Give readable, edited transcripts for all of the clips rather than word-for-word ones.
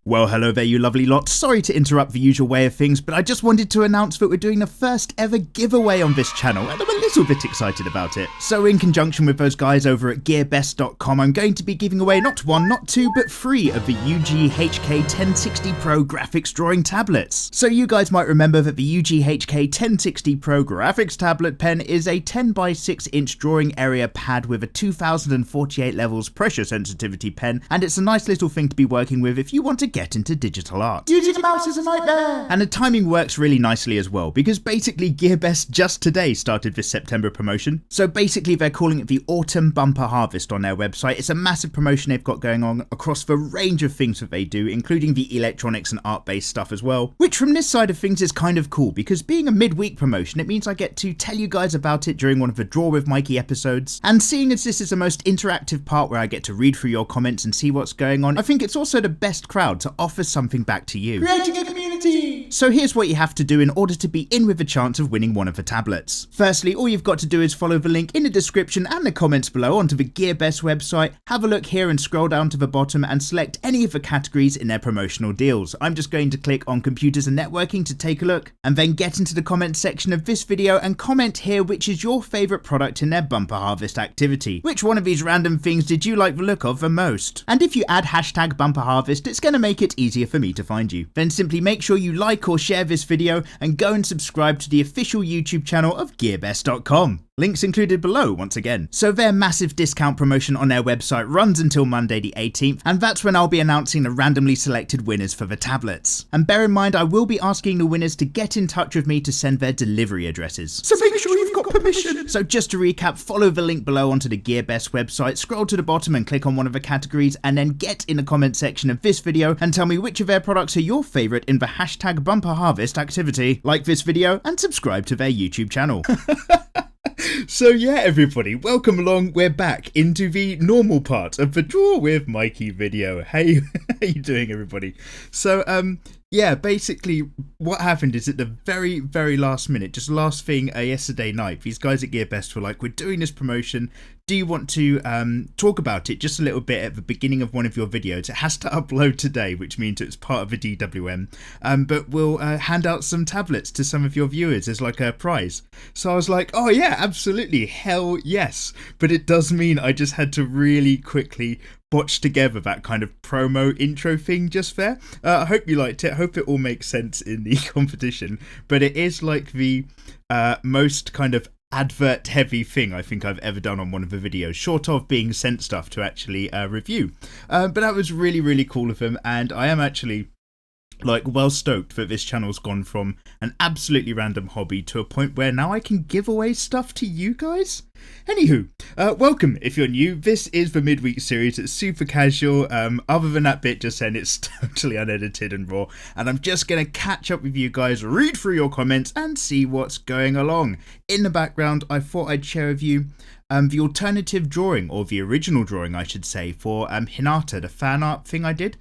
Well, hello there, you lovely lot. Sorry to interrupt the usual way of things, but I just wanted to announce that we're doing the first ever giveaway on this channel, and I'm a little bit excited about it. So in conjunction with those guys over at gearbest.com, I'm going to be giving away not one, not two, but three of the UGEE HK 1060 Pro graphics drawing tablets. So you guys might remember that the UGEE HK 1060 Pro graphics tablet pen is a 10 by 6 inch drawing area pad with a 2048 levels pressure sensitivity pen, and it's a nice little thing to be working with if you want to get into digital art. Using a mouse is a nightmare! And the timing works really nicely as well, because basically GearBest just today started this September promotion. So basically they're calling it the Autumn Bumper Harvest on their website. It's a massive promotion they've got going on across the range of things that they do, including the electronics and art-based stuff as well, which from this side of things is kind of cool, because being a midweek promotion, it means I get to tell you guys about it during one of the Draw with Mikey episodes. And seeing as this is the most interactive part where I get to read through your comments and see what's going on, I think it's also the best crowd to offer something back to you. Creating a community! So here's what you have to do in order to be in with the chance of winning one of the tablets. Firstly, all you've got to do is follow the link in the description and the comments below onto the GearBest website, have a look here and scroll down to the bottom and select any of the categories in their promotional deals. I'm just going to click on computers and networking to take a look, and then get into the comments section of this video and comment here which is your favourite product in their bumper harvest activity. Which one of these random things did you like the look of the most? And if you add hashtag bumper harvest, it's going to make it easier for me to find you. Then simply make sure you like or share this video and go and subscribe to the official YouTube channel of gearbest.com. Links included below once again. So their massive discount promotion on their website runs until Monday the 18th, and that's when I'll be announcing the randomly selected winners for the tablets. And bear in mind, I will be asking the winners to get in touch with me to send their delivery addresses. So make sure you've got permission! So just to recap, follow the link below onto the GearBest website, scroll to the bottom and click on one of the categories, and then get in the comment section of this video and tell me which of their products are your favourite in the hashtag bumper harvest activity. Like this video and subscribe to their YouTube channel. So yeah, everybody, welcome along. We're back into the normal part of the Draw with Mikey video. Hey, how you doing, everybody? So yeah, basically what happened is at the very, very last minute, just last thing yesterday night, these guys at GearBest were like, we're doing this promotion. Do you want to talk about it just a little bit at the beginning of one of your videos? It has to upload today, which means it's part of a DWM, but we'll hand out some tablets to some of your viewers as like a prize. So I was like, oh yeah, absolutely, hell yes. But it does mean I just had to really quickly botch together that kind of promo intro thing just there. I hope you liked it. I hope it all makes sense in the competition. But it is like the most kind of advert heavy thing I think I've ever done on one of the videos, short of being sent stuff to actually review. But that was really, really cool of them, and I am actually like well stoked that this channel's gone from an absolutely random hobby to a point where now I can give away stuff to you guys. Anywho, welcome if you're new. This is the midweek series. It's super casual. Other than that bit just then, it's totally unedited and raw, and I'm just gonna catch up with you guys, read through your comments and see what's going along. In the background, I thought I'd share with you the alternative drawing, or the original drawing I should say, for Hinata, the fan art thing I did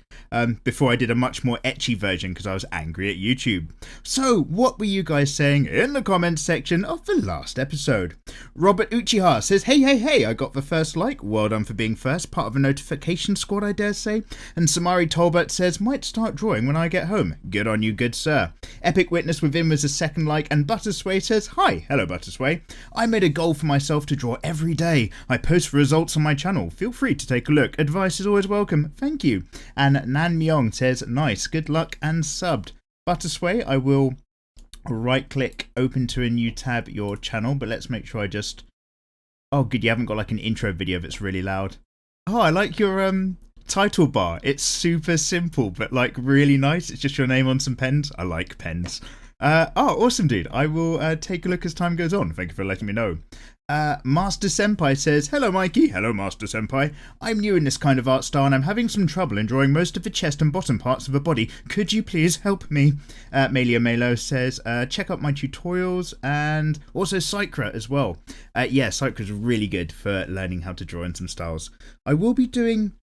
before I did a much more ecchi version because I was angry at YouTube. So what were you guys saying in the comments section of the last episode? Robert Uchiha says, hey, I got the first like, well done for being first, part of a notification squad I dare say. And Samari Tolbert says, might start drawing when I get home. Good on you, good sir. Epic Witness Within was a second like, and Buttersway says, hi, hello Buttersway. I made a goal for myself to draw every day. I post results on my channel. Feel free to take a look. Advice is always welcome. Thank you. And Nan Myong says, nice, good luck and subbed. Buttersway, I will right click, open to a new tab your channel, but let's make sure I just... Oh good, you haven't got like an intro video that's really loud. Oh, I like your title bar. It's super simple, but like really nice. It's just your name on some pens. I like pens. Oh, awesome, dude. I will take a look as time goes on. Thank you for letting me know. Master Senpai says, hello Mikey. Hello Master Senpai. I'm new in this kind of art style and I'm having some trouble in drawing most of the chest and bottom parts of a body. Could you please help me? Melia Melo says, check out my tutorials, and also Psychra as well. Yeah, Psychra's really good for learning how to draw in some styles. I will be doing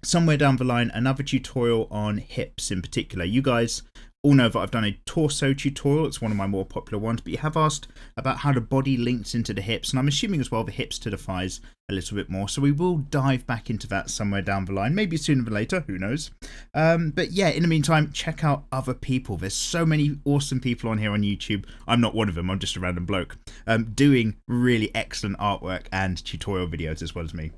somewhere down the line another tutorial on hips in particular. You guys all know that I've done a torso tutorial. It's one of my more popular ones, but you have asked about how the body links into the hips, and I'm assuming as well the hips to the thighs a little bit more, so we will dive back into that somewhere down the line, maybe sooner than later, who knows. But yeah, in the meantime, check out other people. There's so many awesome people on here on YouTube. I'm not one of them, I'm just a random bloke, doing really excellent artwork and tutorial videos as well as me.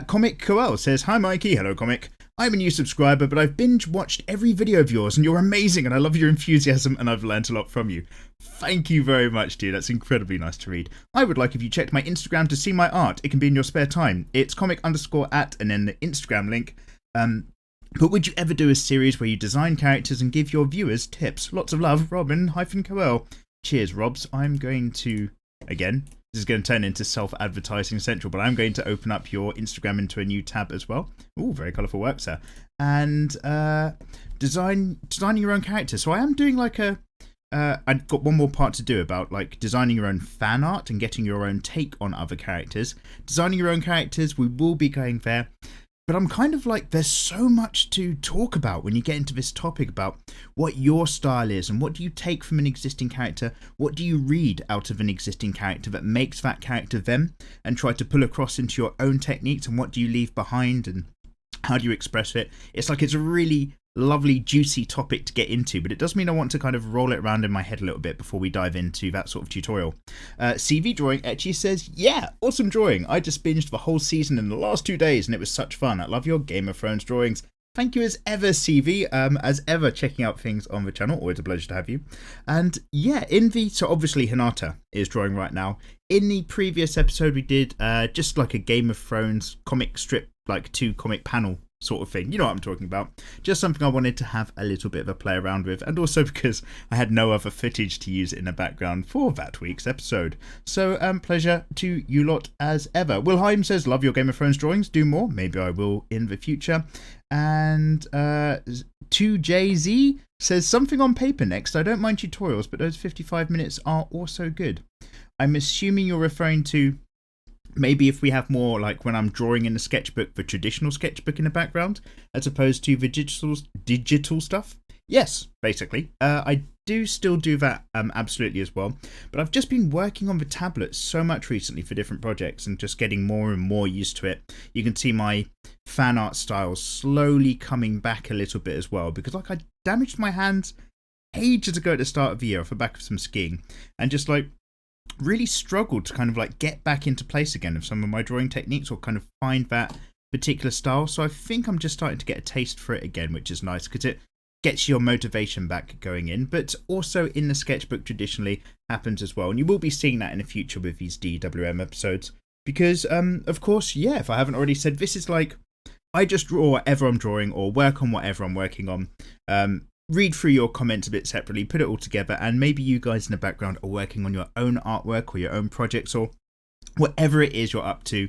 Comic Coel says, "Hi Mikey." Hello Comic. "I'm a new subscriber, but I've binge watched every video of yours and you're amazing and I love your enthusiasm and I've learnt a lot from you." Thank you very much, dude. That's incredibly nice to read. "I would like if you checked my Instagram to see my art. It can be in your spare time. It's comic_@ and then the Instagram link. But would you ever do a series where you design characters and give your viewers tips? Lots of love, Robin-Coel." Cheers, Robs. I'm going to, again, this is going to turn into self-advertising central, but I'm going to open up your Instagram into a new tab as well. Ooh, very colourful work, sir. And designing your own character. So I am doing like I've got one more part to do about like designing your own fan art and getting your own take on other characters. Designing your own characters, we will be going there. But I'm kind of like, there's so much to talk about when you get into this topic about what your style is and what do you take from an existing character, what do you read out of an existing character that makes that character them, and try to pull across into your own techniques, and what do you leave behind and how do you express it. It's like, it's a really lovely juicy topic to get into, but it does mean I want to kind of roll it around in my head a little bit before we dive into that sort of tutorial. CV Drawing Etchy says, "Yeah, awesome drawing. I just binged the whole season in the last 2 days and it was such fun. I love your Game of Thrones drawings." Thank you as ever, CV, as ever checking out things on the channel. Always a pleasure to have you. And yeah, so obviously Hinata is drawing right now. In the previous episode we did just like a Game of Thrones comic strip, like 2 comic panel sort of thing. You know what I'm talking about. Just something I wanted to have a little bit of a play around with, and also because I had no other footage to use in the background for that week's episode. So pleasure to you lot as ever. Wilhelm says, "Love your Game of Thrones drawings. Do more. Maybe I will in the future." And 2JZ says, "Something on paper next. I don't mind tutorials, but those 55 minutes are also good." I'm assuming you're referring to maybe if we have more like when I'm drawing in the sketchbook, the traditional sketchbook in the background, as opposed to the digital stuff. Yes, basically. I do still do that absolutely as well. But I've just been working on the tablet so much recently for different projects and just getting more and more used to it. You can see my fan art style slowly coming back a little bit as well, because like I damaged my hands ages ago at the start of the year off the back of some skiing, and just like really struggled to kind of like get back into place again of some of my drawing techniques or kind of find that particular style. So I think I'm just starting to get a taste for it again, which is nice because it gets your motivation back going in, but also in the sketchbook traditionally happens as well. And you will be seeing that in the future with these DWM episodes because, of course, yeah, if I haven't already said, this is like, I just draw whatever I'm drawing or work on whatever I'm working on. Read through your comments a bit separately, put it all together, and maybe you guys in the background are working on your own artwork or your own projects or whatever it is you're up to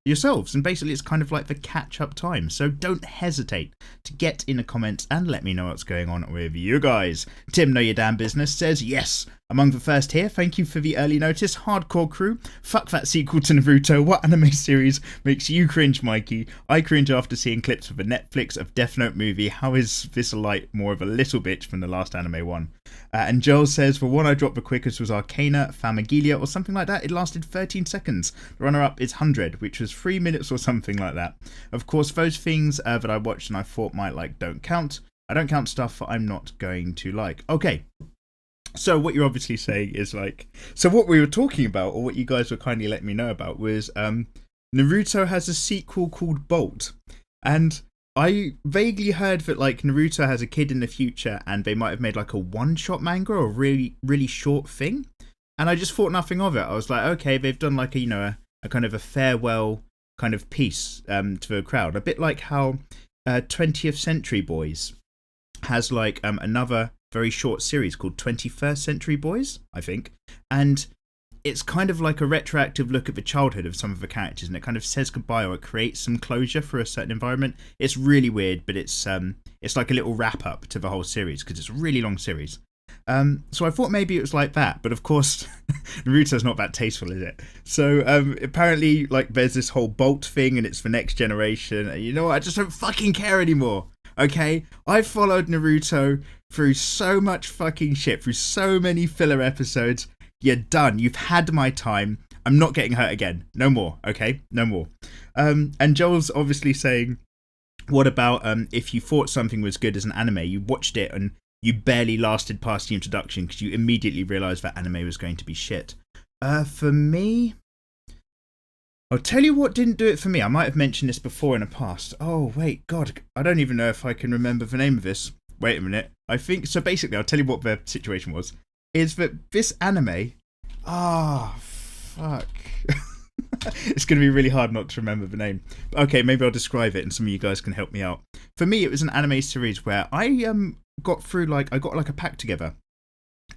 yourselves. And basically it's kind of like the catch-up time. So don't hesitate to get in the comments and let me know what's going on with you guys. Tim Know Your Damn Business says, "Yes, among the first here. Thank you for the early notice. Hardcore crew. Fuck that sequel to Naruto. What anime series makes you cringe, Mikey? I cringe after seeing clips of the Netflix of Death Note movie. How is this light more of a little bitch from the last anime one?" And Joel says, "The one I dropped the quickest was Arcana Famigilia or something like that. It lasted 13 seconds. The runner-up is 100, which was 3 minutes or something like that. Of course, those things that I watched and I thought might like don't count. I don't count stuff that I'm not going to like." Okay. So what you're obviously saying is like, so what we were talking about, or what you guys were kindly letting me know about, was Naruto has a sequel called Bolt, and I vaguely heard that like Naruto has a kid in the future, and they might have made like a one-shot manga or a really short thing, and I just thought nothing of it. I was like, okay, they've done like a kind of a farewell kind of piece to the crowd, a bit like how 20th Century Boys has like another very short series called 21st Century Boys, I think, and it's kind of like a retroactive look at the childhood of some of the characters, and it kind of says goodbye or it creates some closure for a certain environment. It's really weird, but it's like a little wrap up to the whole series because it's a really long series. So I thought maybe it was like that, but of course Naruto's not that tasteful, is it? So apparently like there's this whole Bolt thing and it's the next generation, and you know what, I just don't fucking care anymore. Okay, I followed Naruto through so much fucking shit, through so many filler episodes. You're done. You've had my time. I'm not getting hurt again. No more. Okay? No more. And Joel's obviously saying, what about if you thought something was good as an anime, you watched it and you barely lasted past the introduction because you immediately realised that anime was going to be shit? For me, I'll tell you what didn't do it for me. I might have mentioned this before in the past. Oh, wait, God, I don't even know if I can remember the name of this. Wait a minute. I think, so basically, I'll tell you what the situation was. Is that this anime... fuck. It's going to be really hard not to remember the name. Okay, maybe I'll describe it and some of you guys can help me out. For me, it was an anime series where I got through, I got a pack together.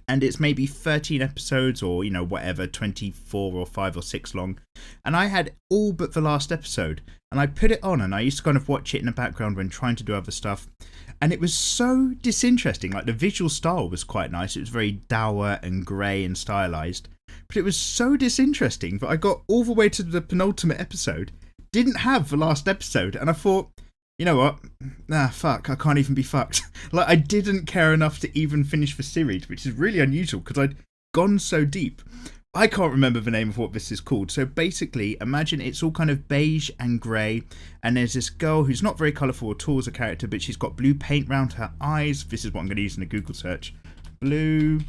And it's maybe 13 episodes or, whatever, 24 or 5 or 6 long. And I had all but the last episode. And I put it on and I used to kind of watch it in the background when trying to do other stuff. And it was so disinteresting. The visual style was quite nice. It was very dour and grey and stylized. But it was so disinteresting that I got all the way to the penultimate episode, didn't have the last episode, and I thought, you know what? Nah, fuck, I can't even be fucked. I didn't care enough to even finish the series, which is really unusual because I'd gone so deep. I can't remember the name of what this is called. So basically, imagine it's all kind of beige and grey, and there's this girl who's not very colourful at all as a character, but she's got blue paint round her eyes. This is what I'm going to use in a Google search. Blue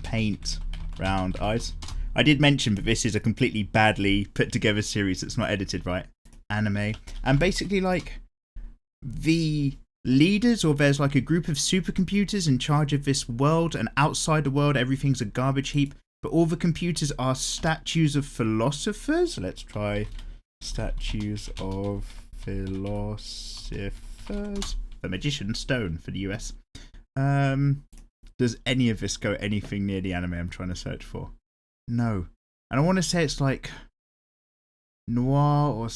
paint round eyes. I did mention that this is a completely badly put together series that's not edited right. Anime. And basically, the leaders, or there's a group of supercomputers in charge of this world, and outside the world everything's a garbage heap, but all the computers are statues of philosophers. Let's try statues of philosophers. The Magician's Stone for the US. Does any of this go anything near the anime I'm trying to search for? No. And I want to say it's noir or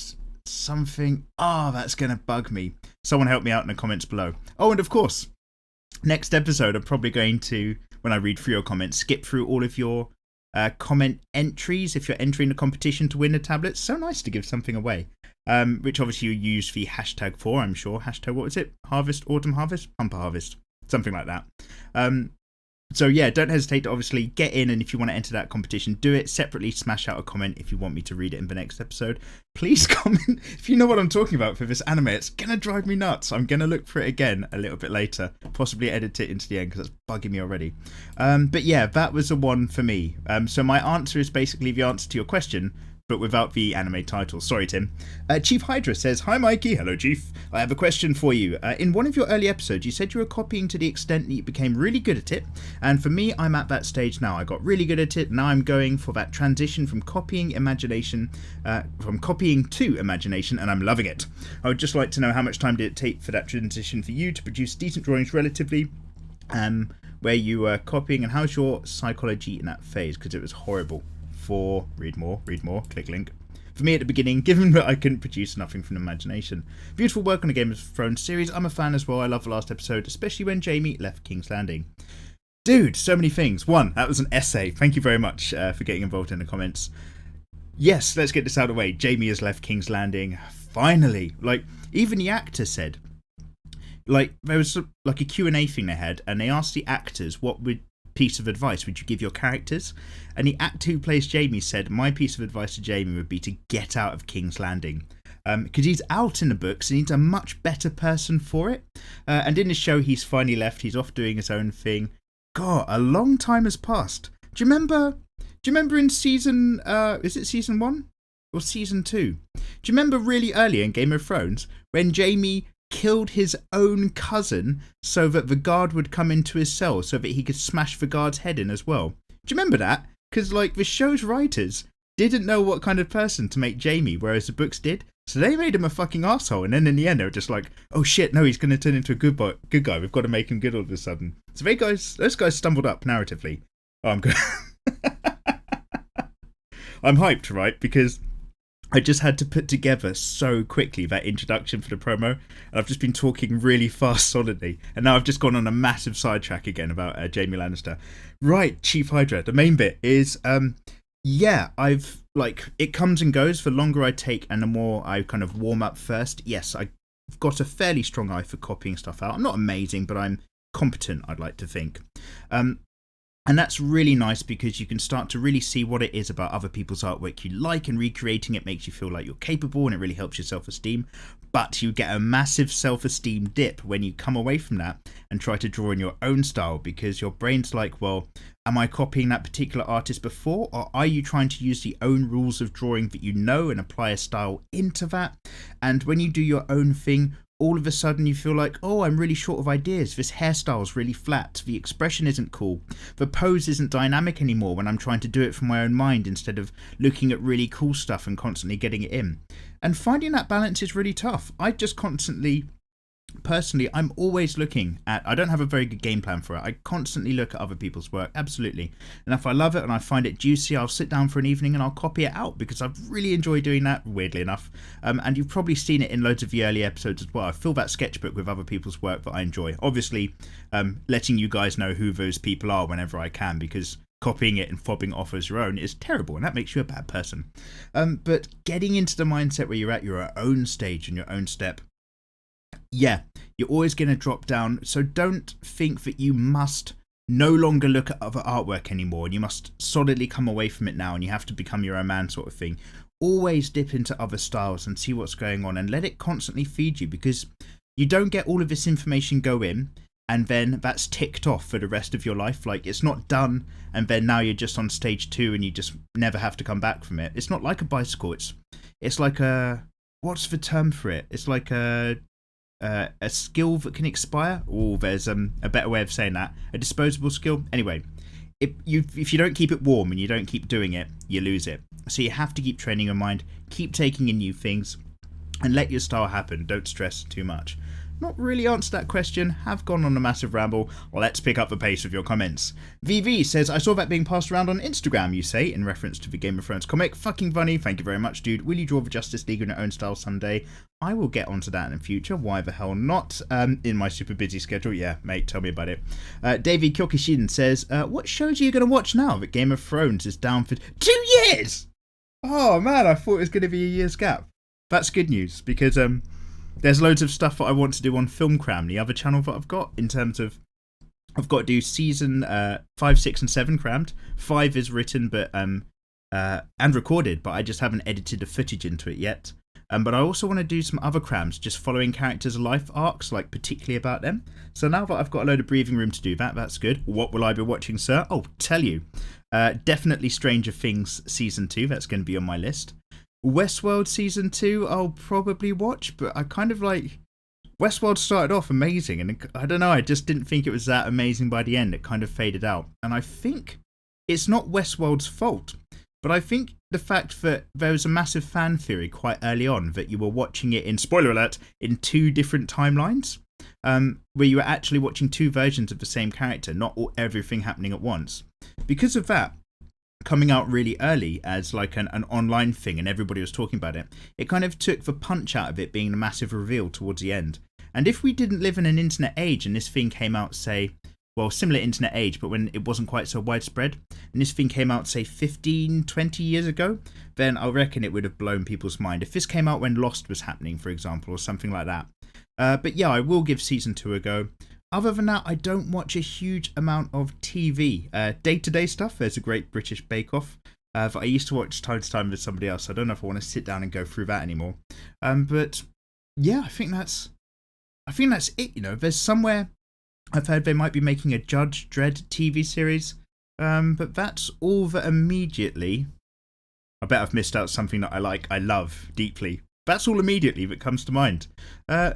something. That's going to bug me. Someone help me out in the comments below. Oh, and of course, next episode I'm probably going to, when I read through your comments, skip through all of your comment entries if you're entering the competition to win a tablet. So nice to give something away. Which obviously you use the hashtag for, I'm sure. Hashtag, what was it? Harvest, autumn harvest, bumper harvest. Something like that. So yeah, don't hesitate to obviously get in, and if you want to enter that competition, do it separately. Smash out a comment if you want me to read it in the next episode. Please comment if you know what I'm talking about for this anime. It's gonna drive me nuts. I'm gonna look for it again a little bit later, possibly edit it into the end because that's bugging me already. But yeah, that was the one for me. So my answer is basically the answer to your question, but without the anime title. Sorry, Tim. Chief Hydra says, "Hi, Mikey." Hello, Chief. I have a question for you. In one of your early episodes, you said you were copying to the extent that you became really good at it. And for me, I'm at that stage now. I got really good at it. Now I'm going for that transition from copying to imagination, and I'm loving it. I would just like to know, how much time did it take for that transition for you to produce decent drawings relatively, where you were copying, and how's your psychology in that phase? Because it was horrible. Read more, click link. For me at the beginning, given that I couldn't produce nothing from imagination. Beautiful work on the Game of Thrones series. I'm a fan as well. I love the last episode, especially when Jaime left King's Landing. Dude, so many things. One, that was an essay. Thank you very much for getting involved in the comments. Yes, let's get this out of the way. Jaime has left King's Landing. Finally. Even the actor said, there was a Q&A thing they had, and they asked the actors piece of advice would you give your characters, and the actor who plays Jaime said, my piece of advice to Jaime would be to get out of King's Landing, because he's out in the books and he's a much better person for it, and in the show he's finally left. He's off doing his own thing. God, a long time has passed. Do you remember in season is it season 1 or season 2? Do you remember really early in Game of Thrones when Jaime killed his own cousin so that the guard would come into his cell so that he could smash the guard's head in as well? Do you remember that? Because the show's writers didn't know what kind of person to make Jaime, whereas the books did. So they made him a fucking asshole, and then in the end they were just like, oh shit, no, he's going to turn into a good guy. We've got to make him good all of a sudden. So those guys stumbled up narratively. Oh, I'm good. I'm hyped, right? Because I just had to put together so quickly that introduction for the promo, and I've just been talking really fast solidly, and now I've just gone on a massive sidetrack again about Jaime Lannister. Right, Chief Hydra, the main bit is, I've, it comes and goes. The longer I take and the more I kind of warm up first, yes, I've got a fairly strong eye for copying stuff out. I'm not amazing, but I'm competent, I'd like to think. And that's really nice because you can start to really see what it is about other people's artwork you like, and recreating it makes you feel like you're capable and it really helps your self-esteem. But you get a massive self-esteem dip when you come away from that and try to draw in your own style, because your brain's like, well, am I copying that particular artist before, or are you trying to use the own rules of drawing that you know and apply a style into that? And when you do your own thing, all of a sudden you feel like, oh, I'm really short of ideas. This hairstyle's really flat. The expression isn't cool. The pose isn't dynamic anymore when I'm trying to do it from my own mind instead of looking at really cool stuff and constantly getting it in. And finding that balance is really tough. I just constantly, personally, I'm always looking at, I don't have a very good game plan for it. I constantly look at other people's work, absolutely. And if I love it and I find it juicy, I'll sit down for an evening and I'll copy it out, because I've really enjoyed doing that, weirdly enough. And you've probably seen it in loads of the early episodes as well. I fill that sketchbook with other people's work that I enjoy. Obviously, letting you guys know who those people are whenever I can, because copying it and fobbing off as your own is terrible, and that makes you a bad person. But getting into the mindset where you're at your own stage and your own step, yeah, you're always going to drop down. So don't think that you must no longer look at other artwork anymore and you must solidly come away from it now and you have to become your own man sort of thing. Always dip into other styles and see what's going on and let it constantly feed you, because you don't get all of this information go in and then that's ticked off for the rest of your life. Like, it's not done and then now you're just on stage 2 and you just never have to come back from it. It's not like a bicycle. It's like a, what's the term for it? It's like a skill that can expire. Oh, there's a better way of saying that. A disposable skill. Anyway, if you don't keep it warm and you don't keep doing it, you lose it. So you have to keep training your mind, keep taking in new things, and let your style happen. Don't stress too much. Not really answered that question, have gone on a massive ramble. Let's pick up the pace with your comments. VV says, I saw that being passed around on Instagram, you say, in reference to the Game of Thrones comic. Fucking funny, thank you very much, dude. Will you draw the Justice League in your own style someday? I will get onto that in the future, why the hell not? In my super busy schedule, yeah, mate, tell me about it. David Kyokishin says, what shows are you going to watch now that Game of Thrones is down for 2 years? Oh man, I thought it was going to be a year's gap. That's good news, because there's loads of stuff that I want to do on Film Cram, the other channel that I've got, in terms of I've got to do season 5, 6 and 7 crammed. 5 is written but and recorded, but I just haven't edited the footage into it yet. But I also want to do some other crams, just following characters' life arcs, like particularly about them. So now that I've got a load of breathing room to do that, that's good. What will I be watching, sir? Oh, tell you. Definitely Stranger Things Season 2, that's going to be on my list. Westworld Season 2 I'll probably watch, but I kind of like... Westworld started off amazing, and I don't know, I just didn't think it was that amazing by the end. It kind of faded out. And I think it's not Westworld's fault, but I think the fact that there was a massive fan theory quite early on that you were watching it in, spoiler alert, in 2 different timelines, where you were actually watching 2 versions of the same character, not everything happening at once. Because of that, coming out really early as like an online thing and everybody was talking about it, it kind of took the punch out of it being a massive reveal towards the end. And if we didn't live in an internet age and this thing came out, say, well, similar internet age, but when it wasn't quite so widespread, and this thing came out, say, 15, 20 years ago, then I reckon it would have blown people's mind. If this came out when Lost was happening, for example, or something like that. But yeah, I will give Season 2 a go. Other than that, I don't watch a huge amount of TV. Day-to-day stuff, there's a Great British Bake Off that I used to watch time to time with somebody else. I don't know if I want to sit down and go through that anymore. But yeah, I think that's it. You know, there's somewhere I've heard they might be making a Judge Dredd TV series, but that's all that immediately. I bet I've missed out something that I love deeply. That's all immediately that comes to mind.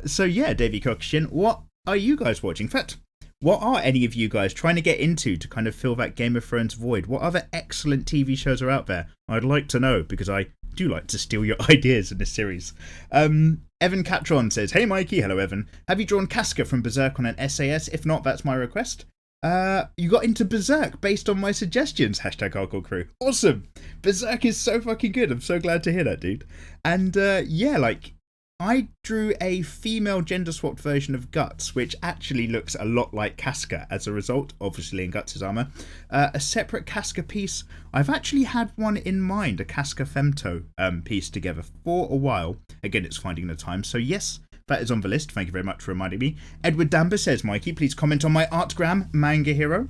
So yeah, Davey Kokshin, what are you guys watching? In fact, what are any of you guys trying to get into to kind of fill that Game of Thrones void? What other excellent TV shows are out there? I'd like to know, because I do like to steal your ideas in this series. Evan Catron says, hey Mikey, hello Evan. Have you drawn Casca from Berserk on an SAS? If not, that's my request. You got into Berserk based on my suggestions, hashtag Hardcore Crew. Awesome. Berserk is so fucking good. I'm so glad to hear that, dude. And yeah, like, I drew a female gender-swapped version of Guts, which actually looks a lot like Casca as a result, obviously in Guts' armour. A separate Casca piece, I've actually had one in mind, a Casca Femto piece together for a while. Again, it's finding the time. So yes, that is on the list. Thank you very much for reminding me. Edward Damber says, Mikey, please comment on my Artgram manga hero.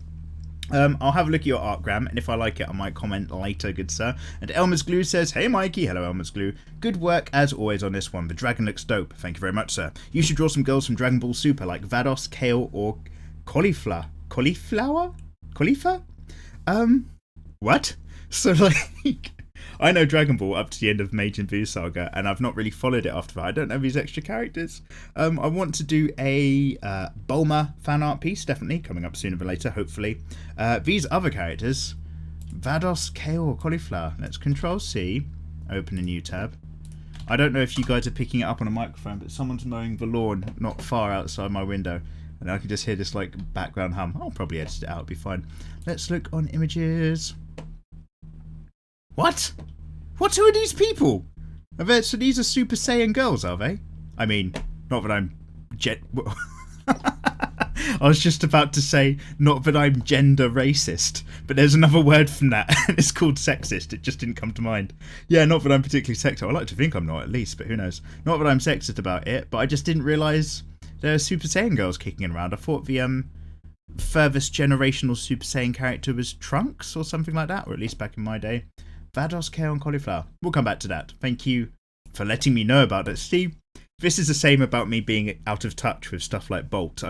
I'll have a look at your Artgram, and if I like it, I might comment later, good sir. And Elmer's Glue says, hey Mikey, hello Elmer's Glue. Good work as always on this one. The dragon looks dope. Thank you very much, sir. You should draw some girls from Dragon Ball Super like Vados, Kale, or Cauliflower. Cauliflower? Cauliflower? What? So like, I know Dragon Ball up to the end of Majin Buu Saga, and I've not really followed it after that. I don't know these extra characters. I want to do a Bulma fan art piece, definitely, coming up sooner than later, hopefully. These other characters, Vados, Kale, or Cauliflower. Let's Control-C, open a new tab. I don't know if you guys are picking it up on a microphone, but someone's mowing the lawn not far outside my window, and I can just hear this like background hum. I'll probably edit it out, it'll be fine. Let's look on images. What? Who are these people? So these are Super Saiyan girls, are they? I mean, not that I'm I was just about to say, not that I'm gender racist, but there's another word from that, and it's called sexist. It just didn't come to mind. Yeah, not that I'm particularly sexist. I like to think I'm not, at least, but who knows. Not that I'm sexist about it, but I just didn't realise there are Super Saiyan girls kicking around. I thought the furthest generational Super Saiyan character was Trunks or something like that, or at least back in my day. Vados, Kale, and Cauliflower. We'll come back to that. Thank you for letting me know about it. Steve, this is the same about me being out of touch with stuff like Bolt.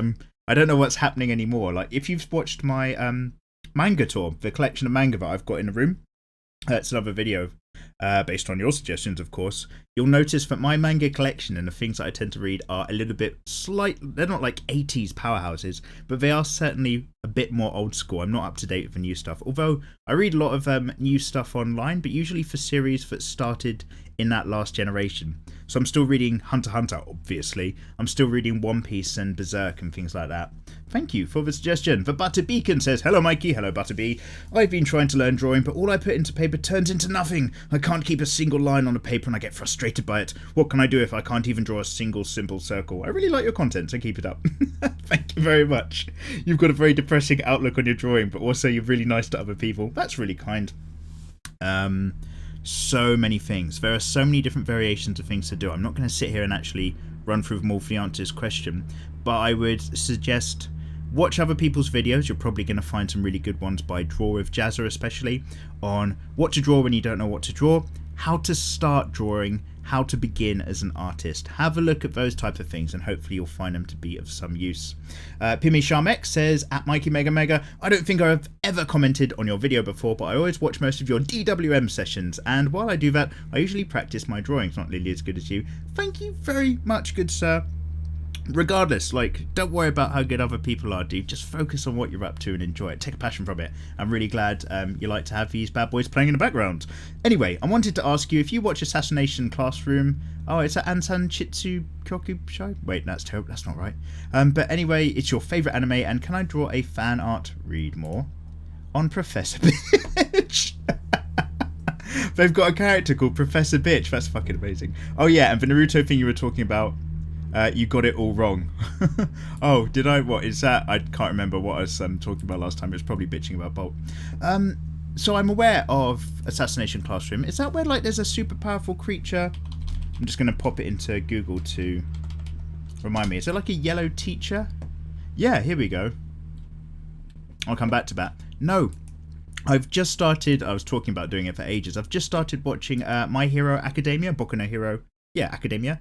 I don't know what's happening anymore. Like, if you've watched my manga tour, the collection of manga that I've got in the room, it's another video based on your suggestions, of course. You'll notice that my manga collection and the things that I tend to read are a little bit they're not like 80s powerhouses, but they are certainly a bit more old school. I'm not up to date with the new stuff, although I read a lot of new stuff online, but usually for series that started in that last generation. So I'm still reading Hunter x Hunter, obviously. I'm still reading One Piece and Berserk and things like that. Thank you for the suggestion. The Butter Beacon says, hello Mikey, hello Butterbee. I've been trying to learn drawing, but all I put into paper turns into nothing. I can't keep a single line on a paper and I get frustrated by it. What can I do if I can't even draw a single simple circle? I really like your content, so keep it up. Thank you very much. You've got a very depressing outlook on your drawing, but also you're really nice to other people. That's really kind. So many things. There are so many different variations of things to do. I'm not going to sit here and actually run through them all for the answer to this question, but I would suggest watch other people's videos. You're probably going to find some really good ones by Draw with Jazza, especially on what to draw when you don't know what to draw, how to start drawing, how to begin as an artist. Have a look at those types of things and hopefully you'll find them to be of some use. Pimi Sharmek says, at mikeymegamega, I don't think I've ever commented on your video before, but I always watch most of your DWM sessions, and while I do that, I usually practice my drawings. Not nearly as good as you. Thank you very much, good sir. Regardless, like, don't worry about how good other people are, dude. Just focus on what you're up to and enjoy it. Take a passion from it. I'm really glad you like to have these bad boys playing in the background. Anyway, I wanted to ask you if you watch Assassination Classroom. Oh, it's an Ansan Chitsu Kyoku show? Wait, that's terrible. That's not right. But anyway, it's your favourite anime, and can I draw a fan art read more on Professor Bitch? They've got a character called Professor Bitch. That's fucking amazing. Oh yeah, and the Naruto thing you were talking about. You got it all wrong. Oh, did I? What is that? I can't remember what I was talking about last time. It was probably bitching about Bolt. So I'm aware of Assassination Classroom. Is that where like there's a super powerful creature? I'm just going to pop it into Google to remind me. Is it like a yellow teacher? Yeah, here we go. I'll come back to that. No. I've just started, I was talking about doing it for ages. I've just started watching My Hero Academia, Boku no Hero. Yeah, Academia.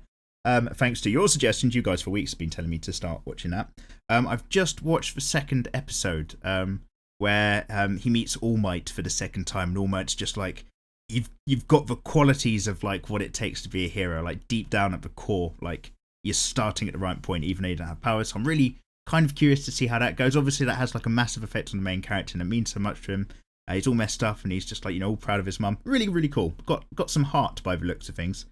Thanks to your suggestions, you guys for weeks have been telling me to start watching that. I've just watched the second episode where he meets All Might for the second time, and All Might's just like, you've got the qualities of like what it takes to be a hero, like deep down at the core, like you're starting at the right point even though you don't have powers. So I'm really kind of curious to see how that goes. Obviously that has like a massive effect on the main character and it means so much to him. He's all messed up and he's just like, you know, all proud of his mum. Really, really cool. Got some heart by the looks of things.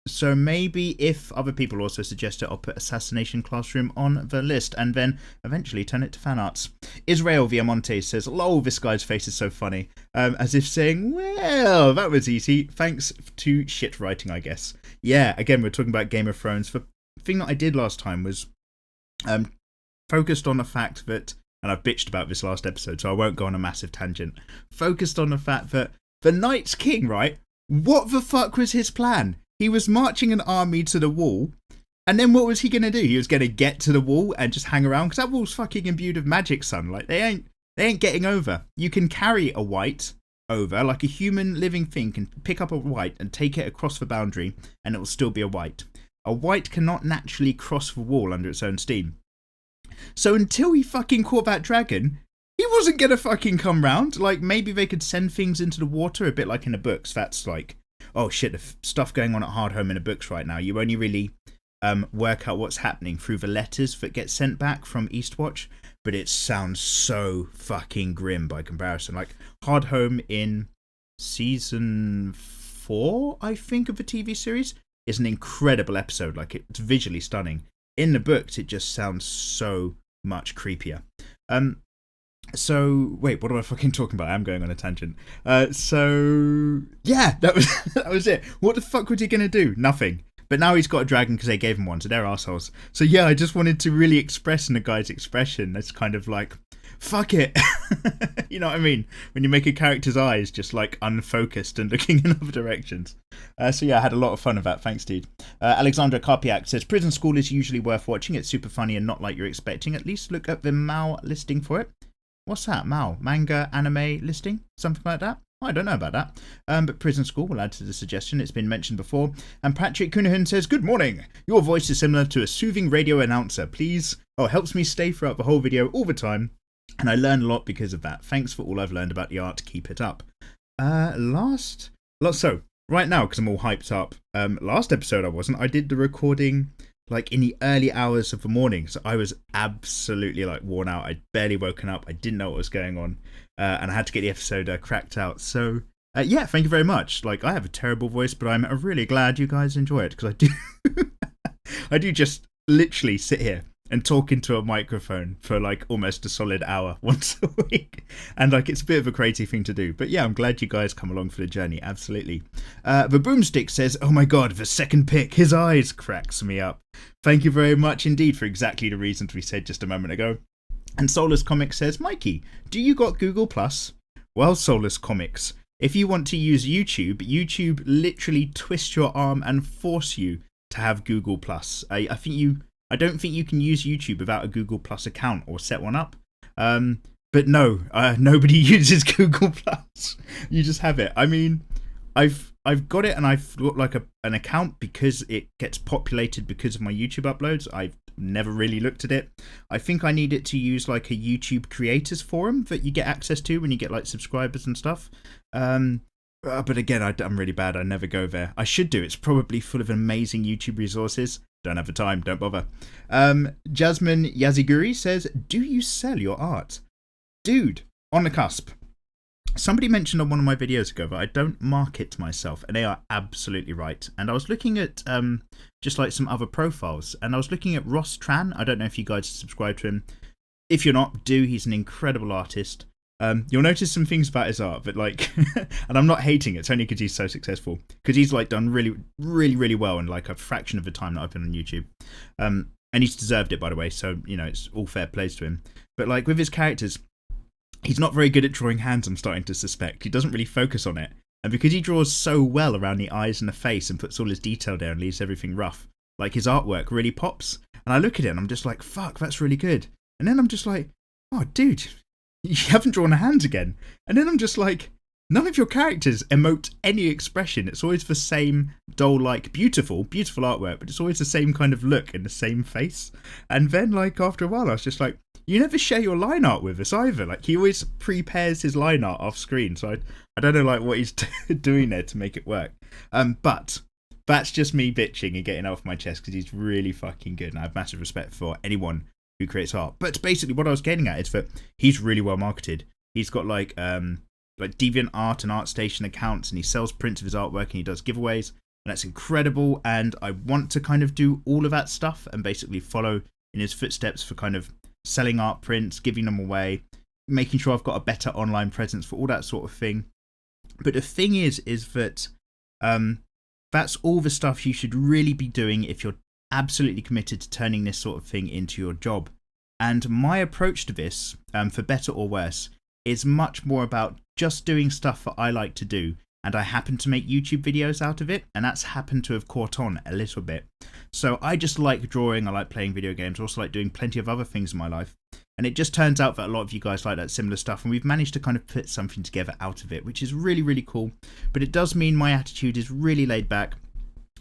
So maybe if other people also suggest it, I'll put Assassination Classroom on the list and then eventually turn it to fan arts. Israel Viamonte says, lol, this guy's face is so funny. As if saying, well, that was easy. Thanks to shit writing, I guess. Yeah, again, we're talking about Game of Thrones. The thing that I did last time was focused on the fact that, and I've bitched about this last episode, so I won't go on a massive tangent, focused on the fact that the Night's King, right? What the fuck was his plan? He was marching an army to the wall. And then what was he going to do? He was going to get to the wall and just hang around, because that wall's fucking imbued with magic, son. Like, they ain't getting over. You can carry a wight over, like a human living thing can pick up a wight and take it across the boundary, and it will still be a wight. A wight cannot naturally cross the wall under its own steam. So until he fucking caught that dragon, he wasn't going to fucking come round. Like, maybe they could send things into the water, a bit like in the books. That's like, oh shit, the stuff going on at Hardhome in the books right now. You only really work out what's happening through the letters that get sent back from Eastwatch, but it sounds so fucking grim by comparison. Like, Hardhome in season 4, I think, of the TV series is an incredible episode. Like, it's visually stunning. In the books, it just sounds so much creepier. So wait, what am I fucking talking about? I'm going on a tangent. So yeah, that was it. What the fuck was he gonna do? Nothing. But now he's got a dragon because they gave him one, so they're assholes. So yeah, I just wanted to really express in the guy's expression. That's kind of like, fuck it. You know what I mean? When you make a character's eyes just like unfocused and looking in other directions. So yeah, I had a lot of fun with that. Thanks, dude. Alexandra Karpiak says, Prison School is usually worth watching. It's super funny and not like you're expecting. At least look at the Mao listing for it. What's that? Mao? Manga, anime listing? Something like that? I don't know about that. But Prison School will add to the suggestion. It's been mentioned before. And Patrick Cunahan says, good morning. Your voice is similar to a soothing radio announcer. Please. Oh, helps me stay throughout the whole video all the time. And I learn a lot because of that. Thanks for all I've learned about the art. Keep it up. So, right now, because I'm all hyped up, last episode I wasn't. I did the recording like in the early hours of the morning. So I was absolutely like worn out. I'd barely woken up. I didn't know what was going on. And I had to get the episode cracked out. So, yeah, thank you very much. Like, I have a terrible voice, but I'm really glad you guys enjoy it, because I do, I do just literally sit here and talk into a microphone for like almost a solid hour once a week. And like, it's a bit of a crazy thing to do. But yeah, I'm glad you guys come along for the journey. Absolutely. The Boomstick says, oh my God, the second pick, his eyes cracks me up. Thank you very much indeed for exactly the reasons we said just a moment ago. And Solus Comics says, Mikey, do you got Google+? Well, Solus Comics, if you want to use YouTube, YouTube literally twists your arm and force you to have Google+. I don't think you can use YouTube without a Google+ account or set one up. But no, nobody uses Google+. You just have it. I mean, I've got it, and I've got like an account because it gets populated because of my YouTube uploads. I've never really looked at it. I think I need it to use like a YouTube creators forum that you get access to when you get like subscribers and stuff. But again, I'm really bad. I never go there. I should do. It's probably full of amazing YouTube resources. Don't have the time. Don't bother. Jasmine Yaziguri says, do you sell your art? Dude, on the cusp. Somebody mentioned on one of my videos ago that I don't market myself, and they are absolutely right. And I was looking at just like some other profiles, and I was looking at Ross Tran. I don't know if you guys subscribe to him. If you're not, do. He's an incredible artist. You'll notice some things about his art, but like, and I'm not hating it, it's only because he's so successful. Because he's like done really, really, really well in like a fraction of the time that I've been on YouTube. And he's deserved it, by the way, so, you know, it's all fair plays to him. But like with his characters, he's not very good at drawing hands, I'm starting to suspect. He doesn't really focus on it. And because he draws so well around the eyes and the face and puts all his detail there and leaves everything rough, like his artwork really pops. And I look at it and I'm just like, fuck, that's really good. And then I'm just like, oh, dude, you haven't drawn a hand again. And then I'm just like, none of your characters emote any expression. It's always the same doll-like, beautiful artwork, but it's always the same kind of look and the same face. And then, like, after a while, I was just like, you never share your line art with us either. Like, he always prepares his line art off screen. So I don't know, like, what he's doing there to make it work. But that's just me bitching and getting off my chest because he's really fucking good. And I have massive respect for anyone who creates art. But basically what I was getting at is that he's really well marketed. He's got like DeviantArt and ArtStation accounts, and he sells prints of his artwork, and he does giveaways, and that's incredible. And I want to kind of do all of that stuff and basically follow in his footsteps for kind of selling art prints, giving them away, making sure I've got a better online presence for all that sort of thing. But the thing is that that's all the stuff you should really be doing if you're absolutely committed to turning this sort of thing into your job. And my approach to this, for better or worse, is much more about just doing stuff that I like to do and I happen to make YouTube videos out of it, and that's happened to have caught on a little bit. So I just like drawing, I like playing video games, I also like doing plenty of other things in my life. And it just turns out that a lot of you guys like that similar stuff, and we've managed to kind of put something together out of it, which is really, really cool. But it does mean my attitude is really laid back.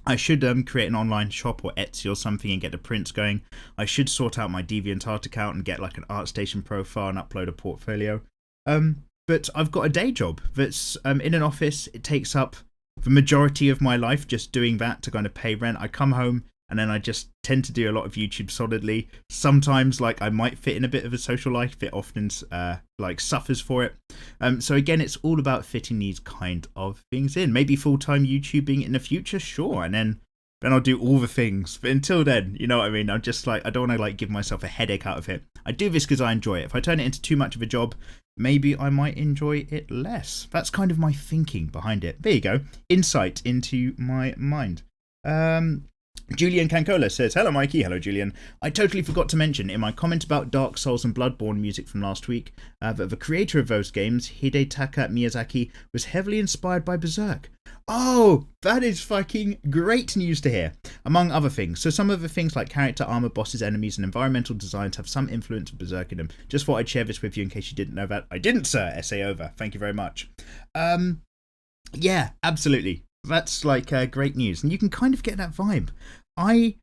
I should create an online shop or Etsy or something and get the prints going. I should sort out my DeviantArt account and get like an ArtStation profile and upload a portfolio. But I've got a day job that's in an office. It takes up the majority of my life just doing that to kind of pay rent. I come home and then I just tend to do a lot of YouTube solidly. Sometimes like I might fit in a bit of a social life. It often like suffers for it. So again, it's all about fitting these kind of things in. Maybe full-time YouTubing in the future, sure. And then I'll do all the things. But until then, you know what I mean? I'm just like, I don't want to like give myself a headache out of it. I do this because I enjoy it. If I turn it into too much of a job, maybe I might enjoy it less. That's kind of my thinking behind it. There you go. Insight into my mind. Julian Cancola says, hello Mikey, hello Julian. I totally forgot to mention in my comment about Dark Souls and Bloodborne music from last week that the creator of those games, Hidetaka Miyazaki, was heavily inspired by Berserk. Oh, that is fucking great news to hear. Among other things, so some of the things like character, armor, bosses, enemies, and environmental designs have some influence of Berserk in them. Just thought I'd share this with you in case you didn't know that. I didn't, sir. Essay over. Thank you very much. Yeah, absolutely. That's like great news, and you can kind of get that vibe. I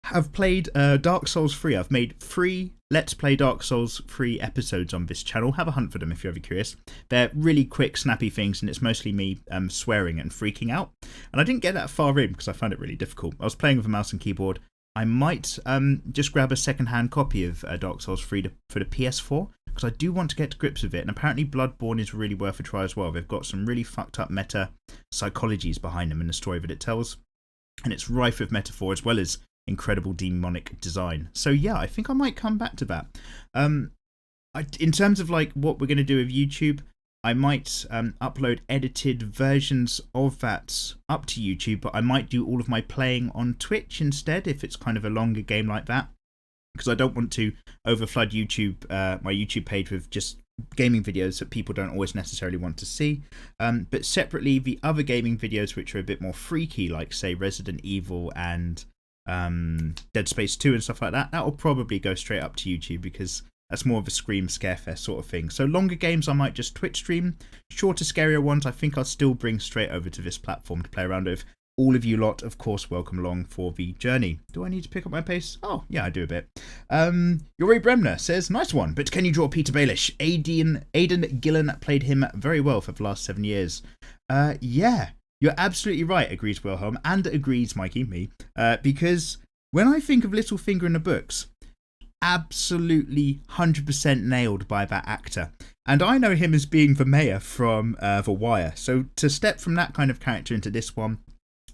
have played Dark Souls 3. I've made 3 Let's Play Dark Souls 3 episodes on this channel. Have a hunt for them if you're ever curious. They're really quick, snappy things, and it's mostly me swearing and freaking out. And I didn't get that far in because I found it really difficult. I was playing with a mouse and keyboard. I might just grab a second-hand copy of Dark Souls 3 for the PS4, because I do want to get to grips with it. And apparently Bloodborne is really worth a try as well. They've got some really fucked up meta psychologies behind them in the story that it tells. And it's rife with metaphor as well as incredible demonic design. So yeah, I think I might come back to that. In terms of like what we're going to do with YouTube, I might upload edited versions of that up to YouTube, but I might do all of my playing on Twitch instead if it's kind of a longer game like that, because I don't want to overflood YouTube, my YouTube page with just gaming videos that people don't always necessarily want to see. But separately, the other gaming videos which are a bit more freaky, like say Resident Evil and Dead Space 2 and stuff like that, that will probably go straight up to YouTube because that's more of a Scream Scarefest sort of thing. So longer games I might just Twitch stream. Shorter, scarier ones I think I'll still bring straight over to this platform to play around with. All of you lot, of course, welcome along for the journey. Do I need to pick up my pace? Oh, yeah, I do a bit. Yuri Bremner says, nice one, but can you draw Peter Baelish? Aidan Gillen played him very well for the last 7 years. Yeah, you're absolutely right, agrees Wilhelm, and agrees Mikey, me, because when I think of Littlefinger in the books, absolutely 100% nailed by that actor. And I know him as being the mayor from The Wire. So to step from that kind of character into this one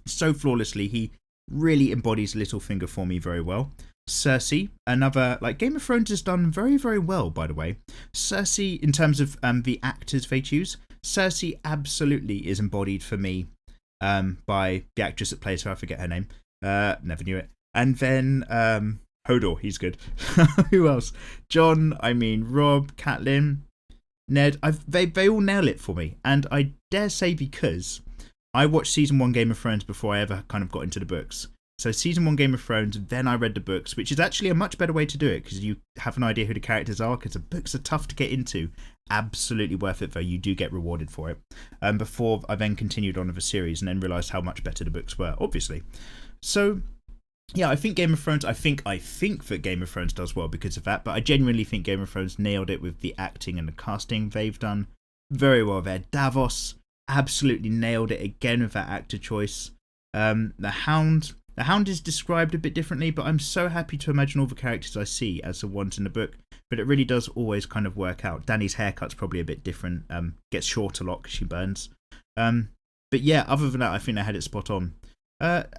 so flawlessly, he really embodies Littlefinger for me very well. Cersei, another, like Game of Thrones has done very, very well, by the way. Cersei, in terms of the actors they choose, Cersei absolutely is embodied for me by the actress that plays her. I forget her name. Never knew it. And then Hodor, he's good. Who else? John, Rob, Catelyn, Ned. They all nail it for me. And I dare say because I watched season 1 Game of Thrones before I ever kind of got into the books. So season 1 Game of Thrones, then I read the books, which is actually a much better way to do it because you have an idea who the characters are, because the books are tough to get into. Absolutely worth it though, you do get rewarded for it. Before I then continued on with the series and then realised how much better the books were, obviously. So yeah, I think Game of Thrones, I think that Game of Thrones does well because of that, but I genuinely think Game of Thrones nailed it with the acting and the casting they've done very well there. Davos absolutely nailed it again with that actor choice. The Hound is described a bit differently, but I'm so happy to imagine all the characters I see as the ones in the book, but it really does always kind of work out. Dany's haircut's probably a bit different, gets short a lot because she burns. But yeah, other than that, I think they had it spot on.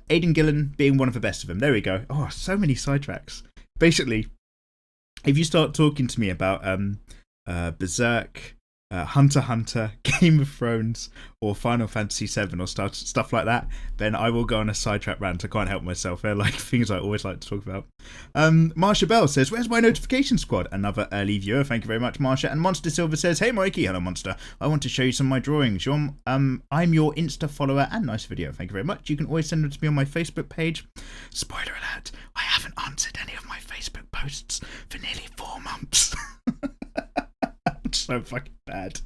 Aidan Gillen being one of the best of them. There we go. Oh, so many sidetracks. Basically, if you start talking to me about Berserk, Hunter x Hunter, Game of Thrones, or Final Fantasy VII, or stuff like that, then I will go on a sidetrack rant. I can't help myself. They're like things I always like to talk about. Marsha Bell says, "Where's my notification squad?" Another early viewer. Thank you very much, Marsha. And Monster Silver says, "Hey Mikey, hello Monster. I want to show you some of my drawings. I'm your Insta follower and nice video. Thank you very much. You can always send them to me on my Facebook page. Spoiler alert: I haven't answered any of my Facebook posts for nearly 4 months." So fucking bad.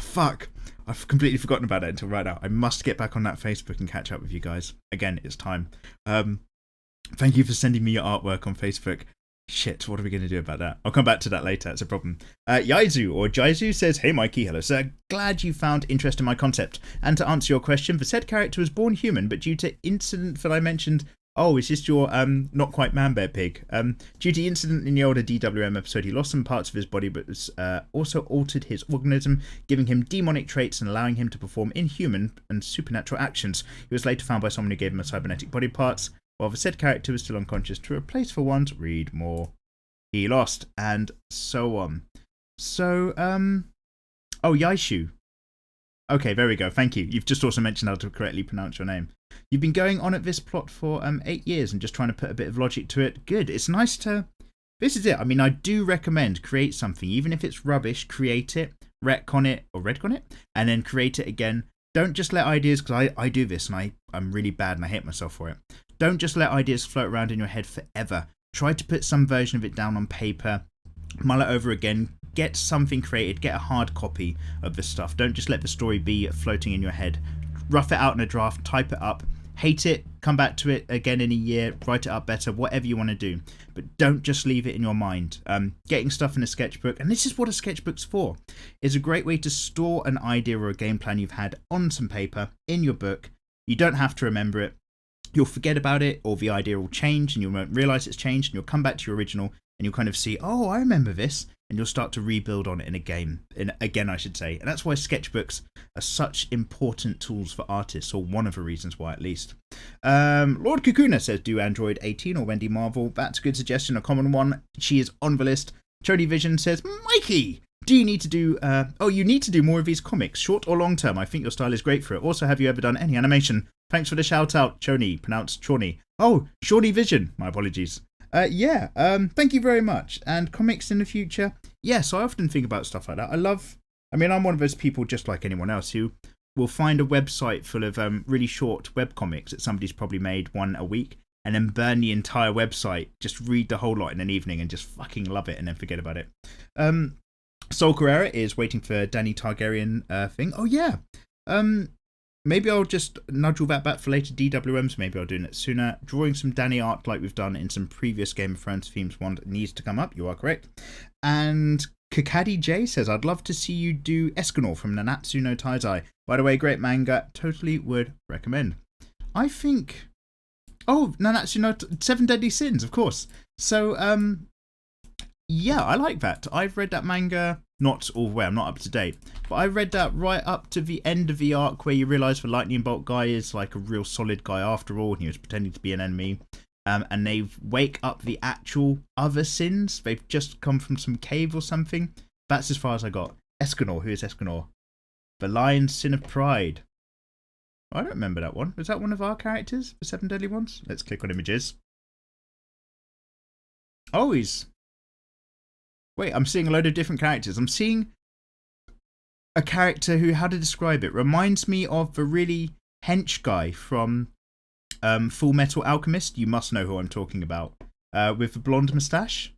Fuck. I've completely forgotten about it until right now. I must get back on that Facebook and catch up with you guys. Again, it's time. Thank you for sending me your artwork on Facebook. Shit, what are we going to do about that? I'll come back to that later. It's a problem. Jaizu says, "Hey Mikey, hello sir. Glad you found interest in my concept. And to answer your question, the said character was born human, but due to incident that I mentioned..." Oh, is this your not quite man bear pig? Due to incident in the older DWM episode, he lost some parts of his body, but was also altered his organism, giving him demonic traits and allowing him to perform inhuman and supernatural actions. He was later found by someone who gave him a cybernetic body parts, while the said character was still unconscious. To replace for ones, read more. He lost, and so on. So, oh, Yaishu. Okay, there we go. Thank you. You've just also mentioned how to correctly pronounce your name. You've been going on at this plot for 8 years and just trying to put a bit of logic to it. Good. It's nice to... This is it. I mean, I do recommend create something. Even if it's rubbish, create it, retcon it, or redcon it, and then create it again. Don't just let ideas... Because I do this and I'm really bad and I hate myself for it. Don't just let ideas float around in your head forever. Try to put some version of it down on paper. Mull it over again. Get something created. Get a hard copy of the stuff. Don't just let the story be floating in your head. Rough it out in a draft. Type it up. Hate it. Come back to it again in a year. Write it up better. Whatever you want to do. But don't just leave it in your mind. Getting stuff in a sketchbook, and this is what a sketchbook's for, is a great way to store an idea or a game plan you've had on some paper in your book. You don't have to remember it. You'll forget about it, or the idea will change and you won't realise it's changed, and you'll come back to your original and you'll kind of see, oh, I remember this, and you'll start to rebuild on it in a game, again, I should say. And that's why sketchbooks are such important tools for artists, or one of the reasons why, at least. Lord Kakuna says, "Do Android 18 or Wendy Marvel?" That's a good suggestion, a common one. She is on the list. Chody Vision says, "Mikey, do you need to do... you need to do more of these comics, short or long term. I think your style is great for it. Also, have you ever done any animation? Thanks for the shout out, Choni, pronounced Chorney. Oh, Shawnee Vision. My apologies. Thank you very much. And comics in the future? Yes, I often think about stuff like that. I'm one of those people, just like anyone else, who will find a website full of really short webcomics that somebody's probably made one a week, and then burn the entire website, just read the whole lot in an evening and just fucking love it and then forget about it. Sol Carrera is waiting for Danny Targaryen thing. Oh, yeah. Maybe I'll just nudge all that back for later DWMs. Maybe I'll do it sooner. Drawing some Danny art like we've done in some previous Game of Thrones themes one needs to come up. You are correct. And Kakadi J says, "I'd love to see you do Escanor from Nanatsu no Taizai. By the way, great manga. Totally would recommend." I think... Oh, Nanatsu no... Seven Deadly Sins, of course. So, yeah, I like that. I've read that manga, not all the way, I'm not up to date, but I read that right up to the end of the arc where you realise the lightning bolt guy is like a real solid guy after all, and he was pretending to be an enemy. And they wake up the actual other sins. They've just come from some cave or something. That's as far as I got. Escanor, who is Escanor? The Lion's Sin of Pride. I don't remember that one. Was that one of our characters? The Seven Deadly Ones? Let's click on images. Oh, he's... Wait, I'm seeing a load of different characters. I'm seeing a character who, how to describe it, reminds me of the really hench guy from Full Metal Alchemist. You must know who I'm talking about. With the blonde moustache.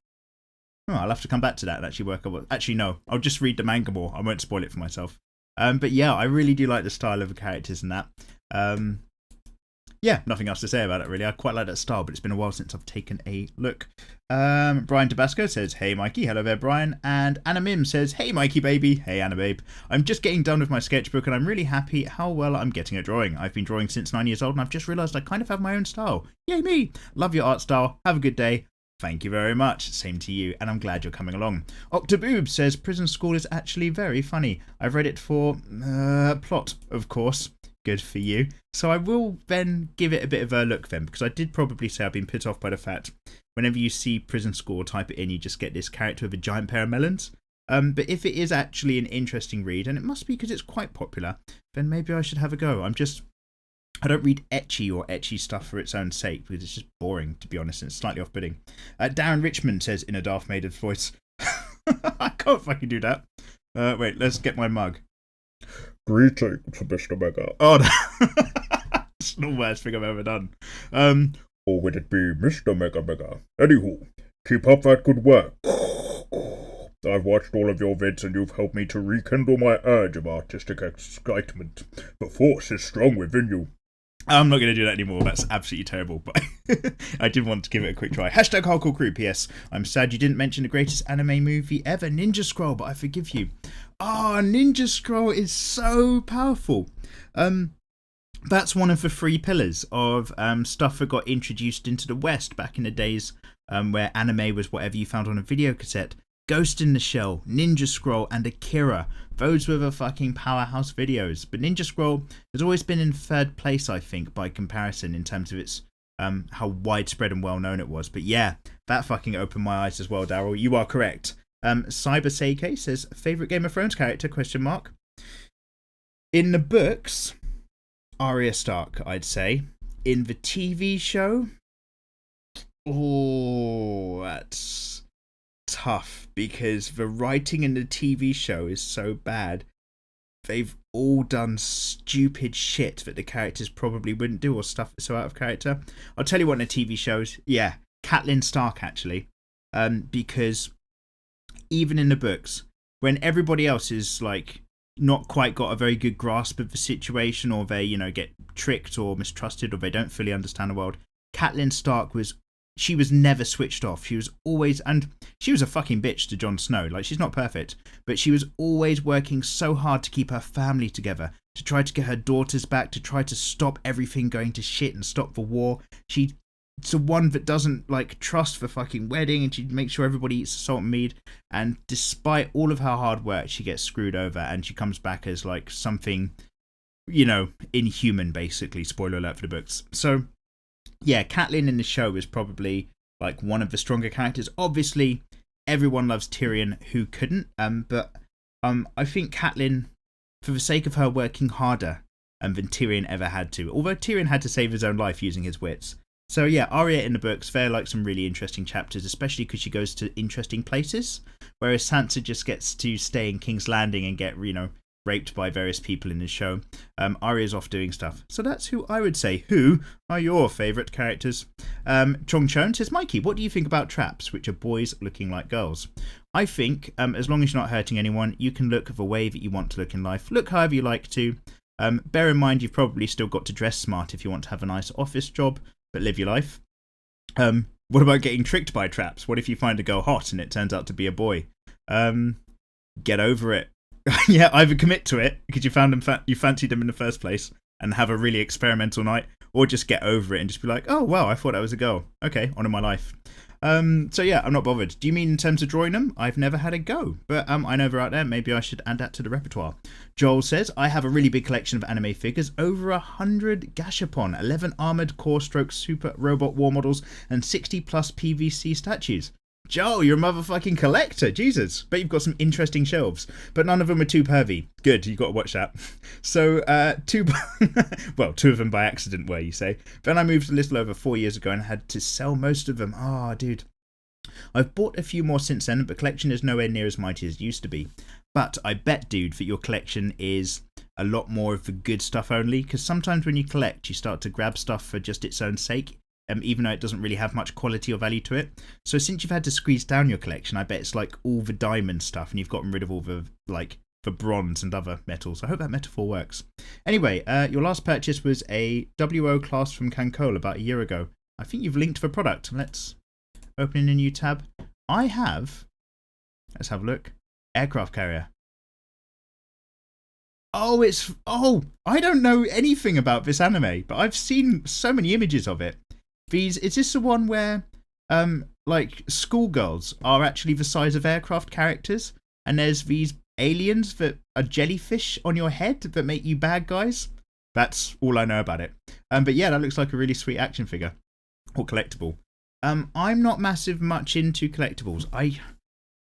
Oh, I'll have to come back to that and actually work out. Actually, no. I'll just read the manga more. I won't spoil it for myself. But yeah, I really do like the style of the characters and that. Yeah, nothing else to say about it, really. I quite like that style, but it's been a while since I've taken a look. Brian Tabasco says, "Hey, Mikey." Hello there, Brian. And Anna Mim says, "Hey, Mikey, baby." Hey, Anna, babe. "I'm just getting done with my sketchbook, and I'm really happy how well I'm getting at drawing. I've been drawing since 9 years old, and I've just realised I kind of have my own style. Yay, me. Love your art style. Have a good day." Thank you very much. Same to you, and I'm glad you're coming along. Octoboob says, "Prison School is actually very funny. I've read it for plot, of course." Good for you. So I will then give it a bit of a look then, because I did probably say I've been put off by the fact whenever you see Prison School, type it in, you just get this character with a giant pair of melons. But if it is actually an interesting read, and it must be because it's quite popular, then maybe I should have a go. I don't read ecchi stuff for its own sake, because it's just boring, to be honest, and it's slightly off-putting. Darren Richmond says in a Darth Vader's voice. I can't fucking do that. Wait, let's get my mug. Greetings, Mr. Mega. Oh, that's the worst thing I've ever done. Or would it be Mr. Mega? Anywho, keep up that good work. I've watched all of your vids and you've helped me to rekindle my urge of artistic excitement. The force is strong within you. I'm not going to do that anymore. That's absolutely terrible. But I did want to give it a quick try. Hashtag Hardcore Crew. P.S. I'm sad you didn't mention the greatest anime movie ever, Ninja Scroll, but I forgive you. Ninja Scroll is so powerful. That's one of the three pillars of stuff that got introduced into the West back in the days where anime was whatever you found on a video cassette. Ghost in the Shell, Ninja Scroll, and Akira. Those were the fucking powerhouse videos. But Ninja Scroll has always been in third place, I think, by comparison in terms of its how widespread and well known it was. But yeah, that fucking opened my eyes as well, Daryl. You are correct. Cyber Seike says, favourite Game of Thrones character, ? In the books, Arya Stark, I'd say. In the TV show, that's tough, because the writing in the TV show is so bad. They've all done stupid shit that the characters probably wouldn't do, or stuff that's so out of character. I'll tell you what, in the TV shows, yeah, Catelyn Stark, actually. Because even in the books, when everybody else is like not quite got a very good grasp of the situation, or they, get tricked or mistrusted, or they don't fully understand the world, Catelyn Stark was never switched off. She was always, and she was a fucking bitch to Jon Snow. Like, she's not perfect, but she was always working so hard to keep her family together, to try to get her daughters back, to try to stop everything going to shit and stop the war. She's the one that doesn't trust the fucking wedding, and she makes sure everybody eats the salt and mead. And despite all of her hard work, she gets screwed over, and she comes back as something, inhuman, basically. Spoiler alert for the books. So yeah, Catelyn in the show is probably one of the stronger characters. Obviously, everyone loves Tyrion, who couldn't. But I think Catelyn, for the sake of her working harder than Tyrion ever had to, although Tyrion had to save his own life using his wits. So yeah, Arya in the books, they're some really interesting chapters, especially because she goes to interesting places, whereas Sansa just gets to stay in King's Landing and get, raped by various people in the show. Arya's off doing stuff. So that's who I would say. Who are your favourite characters? Chong Chon says, Mikey, what do you think about traps, which are boys looking like girls? I think, as long as you're not hurting anyone, you can look the way that you want to look in life. Look however you like to. Bear in mind, you've probably still got to dress smart if you want to have a nice office job, but live your life. What about getting tricked by traps? What if you find a girl hot and it turns out to be a boy? Get over it. Yeah, either commit to it because you found them, you fancied them in the first place, and have a really experimental night, or just get over it and just be like, oh wow, I thought that was a girl. Okay, on in my life. So yeah, I'm not bothered. Do you mean in terms of drawing them? I've never had a go, but I know they're out there. Maybe I should add that to the repertoire. Joel says, I have a really big collection of anime figures, over 100 Gashapon, 11 armored core stroke super robot war models, and 60 plus PVC statues. Joel, you're a motherfucking collector. Jesus. Bet you've got some interesting shelves. But none of them are too pervy. Good, you got to watch that. So, two of them by accident were, you say. Then I moved a little over 4 years ago and had to sell most of them. Dude. I've bought a few more since then, but collection is nowhere near as mighty as it used to be. But I bet, dude, that your collection is a lot more of the good stuff only, because sometimes when you collect, you start to grab stuff for just its own sake. Even though it doesn't really have much quality or value to it. So since you've had to squeeze down your collection, I bet it's all the diamond stuff, and you've gotten rid of all the the bronze and other metals. I hope that metaphor works. Anyway, your last purchase was a WO class from Cancol about a year ago. I think you've linked the product. Let's open a new tab. I have, let's have a look, aircraft carrier. I don't know anything about this anime, but I've seen so many images of it. Is this the one where, schoolgirls are actually the size of aircraft characters, and there's these aliens that are jellyfish on your head that make you bad guys? That's all I know about it. But yeah, that looks like a really sweet action figure, or collectible. I'm not much into collectibles.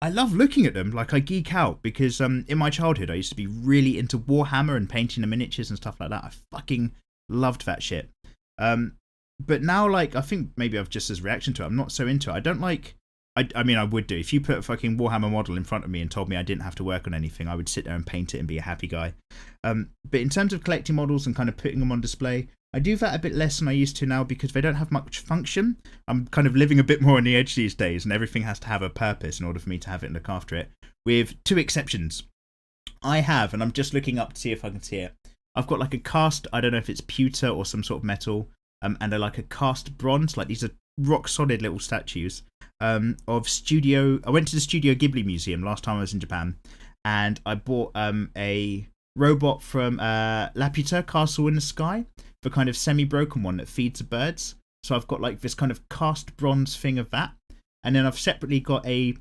I love looking at them. Like, I geek out because in my childhood I used to be really into Warhammer and painting the miniatures and stuff like that. I fucking loved that shit. But now, like, I think maybe I've just as reaction to it, I'm not so into it. I don't like. I mean, I would do. If you put a fucking Warhammer model in front of me and told me I didn't have to work on anything, I would sit there and paint it and be a happy guy. But in terms of collecting models and kind of putting them on display, I do that a bit less than I used to now because they don't have much function. I'm kind of living a bit more on the edge these days, and everything has to have a purpose in order for me to have it and look after it, with 2 exceptions. I have, and I'm just looking up to see if I can see it, I've got like a cast, I don't know if it's pewter or some sort of metal, and they're like a cast bronze, like these are rock solid little statues of Studio. I went to the Studio Ghibli Museum last time I was in Japan, and I bought a robot from Laputa Castle in the Sky, the kind of semi-broken one that feeds the birds. So I've got like this kind of cast bronze thing of that, and then I've separately got a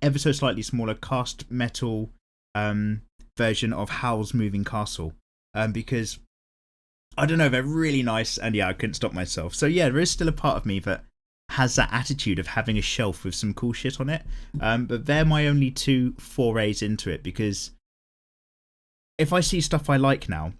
ever so slightly smaller cast metal version of Howl's Moving Castle, because I don't know, they're really nice, and yeah, I couldn't stop myself. So yeah, there is still a part of me that has that attitude of having a shelf with some cool shit on it, but they're my only 2 forays into it, because if I see stuff I like now,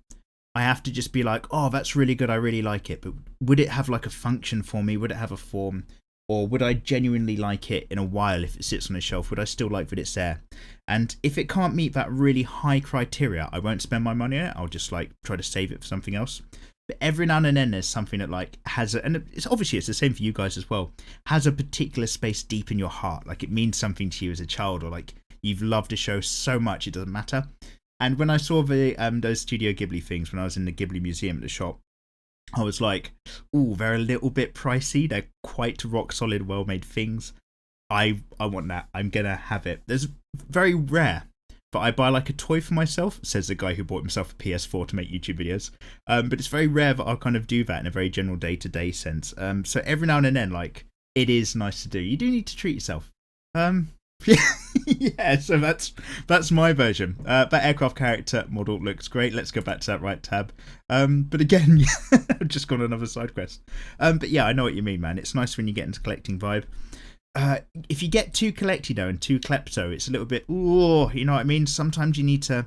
I have to just be like, oh, that's really good, I really like it, but would it have like a function for me? Would it have a form? Or would I genuinely like it in a while if it sits on a shelf? Would I still like that it's there? And if it can't meet that really high criteria, I won't spend my money on it. I'll just like try to save it for something else. But every now and then there's something that like has a, and it's obviously it's the same for you guys as well, has a particular space deep in your heart. Like it means something to you as a child, or like you've loved a show so much it doesn't matter. And when I saw the those Studio Ghibli things when I was in the Ghibli Museum at the shop, I was like, ooh, they're a little bit pricey. They're quite rock solid, well made things. I want that. I'm gonna have it. There's very rare, but I buy like a toy for myself, says the guy who bought himself a PS4 to make YouTube videos. But it's very rare that I'll kind of do that in a very general day-to-day sense. So every now and then, like, it is nice to do. You do need to treat yourself. Yeah, so that's my version. That aircraft character model looks great. Let's go back to that right tab. But again, I've just gone on another side quest. But yeah, I know what you mean, man. It's nice when you get into collecting vibe. If you get too collecty though and too klepto, it's a little bit, ooh, you know what I mean? Sometimes you need to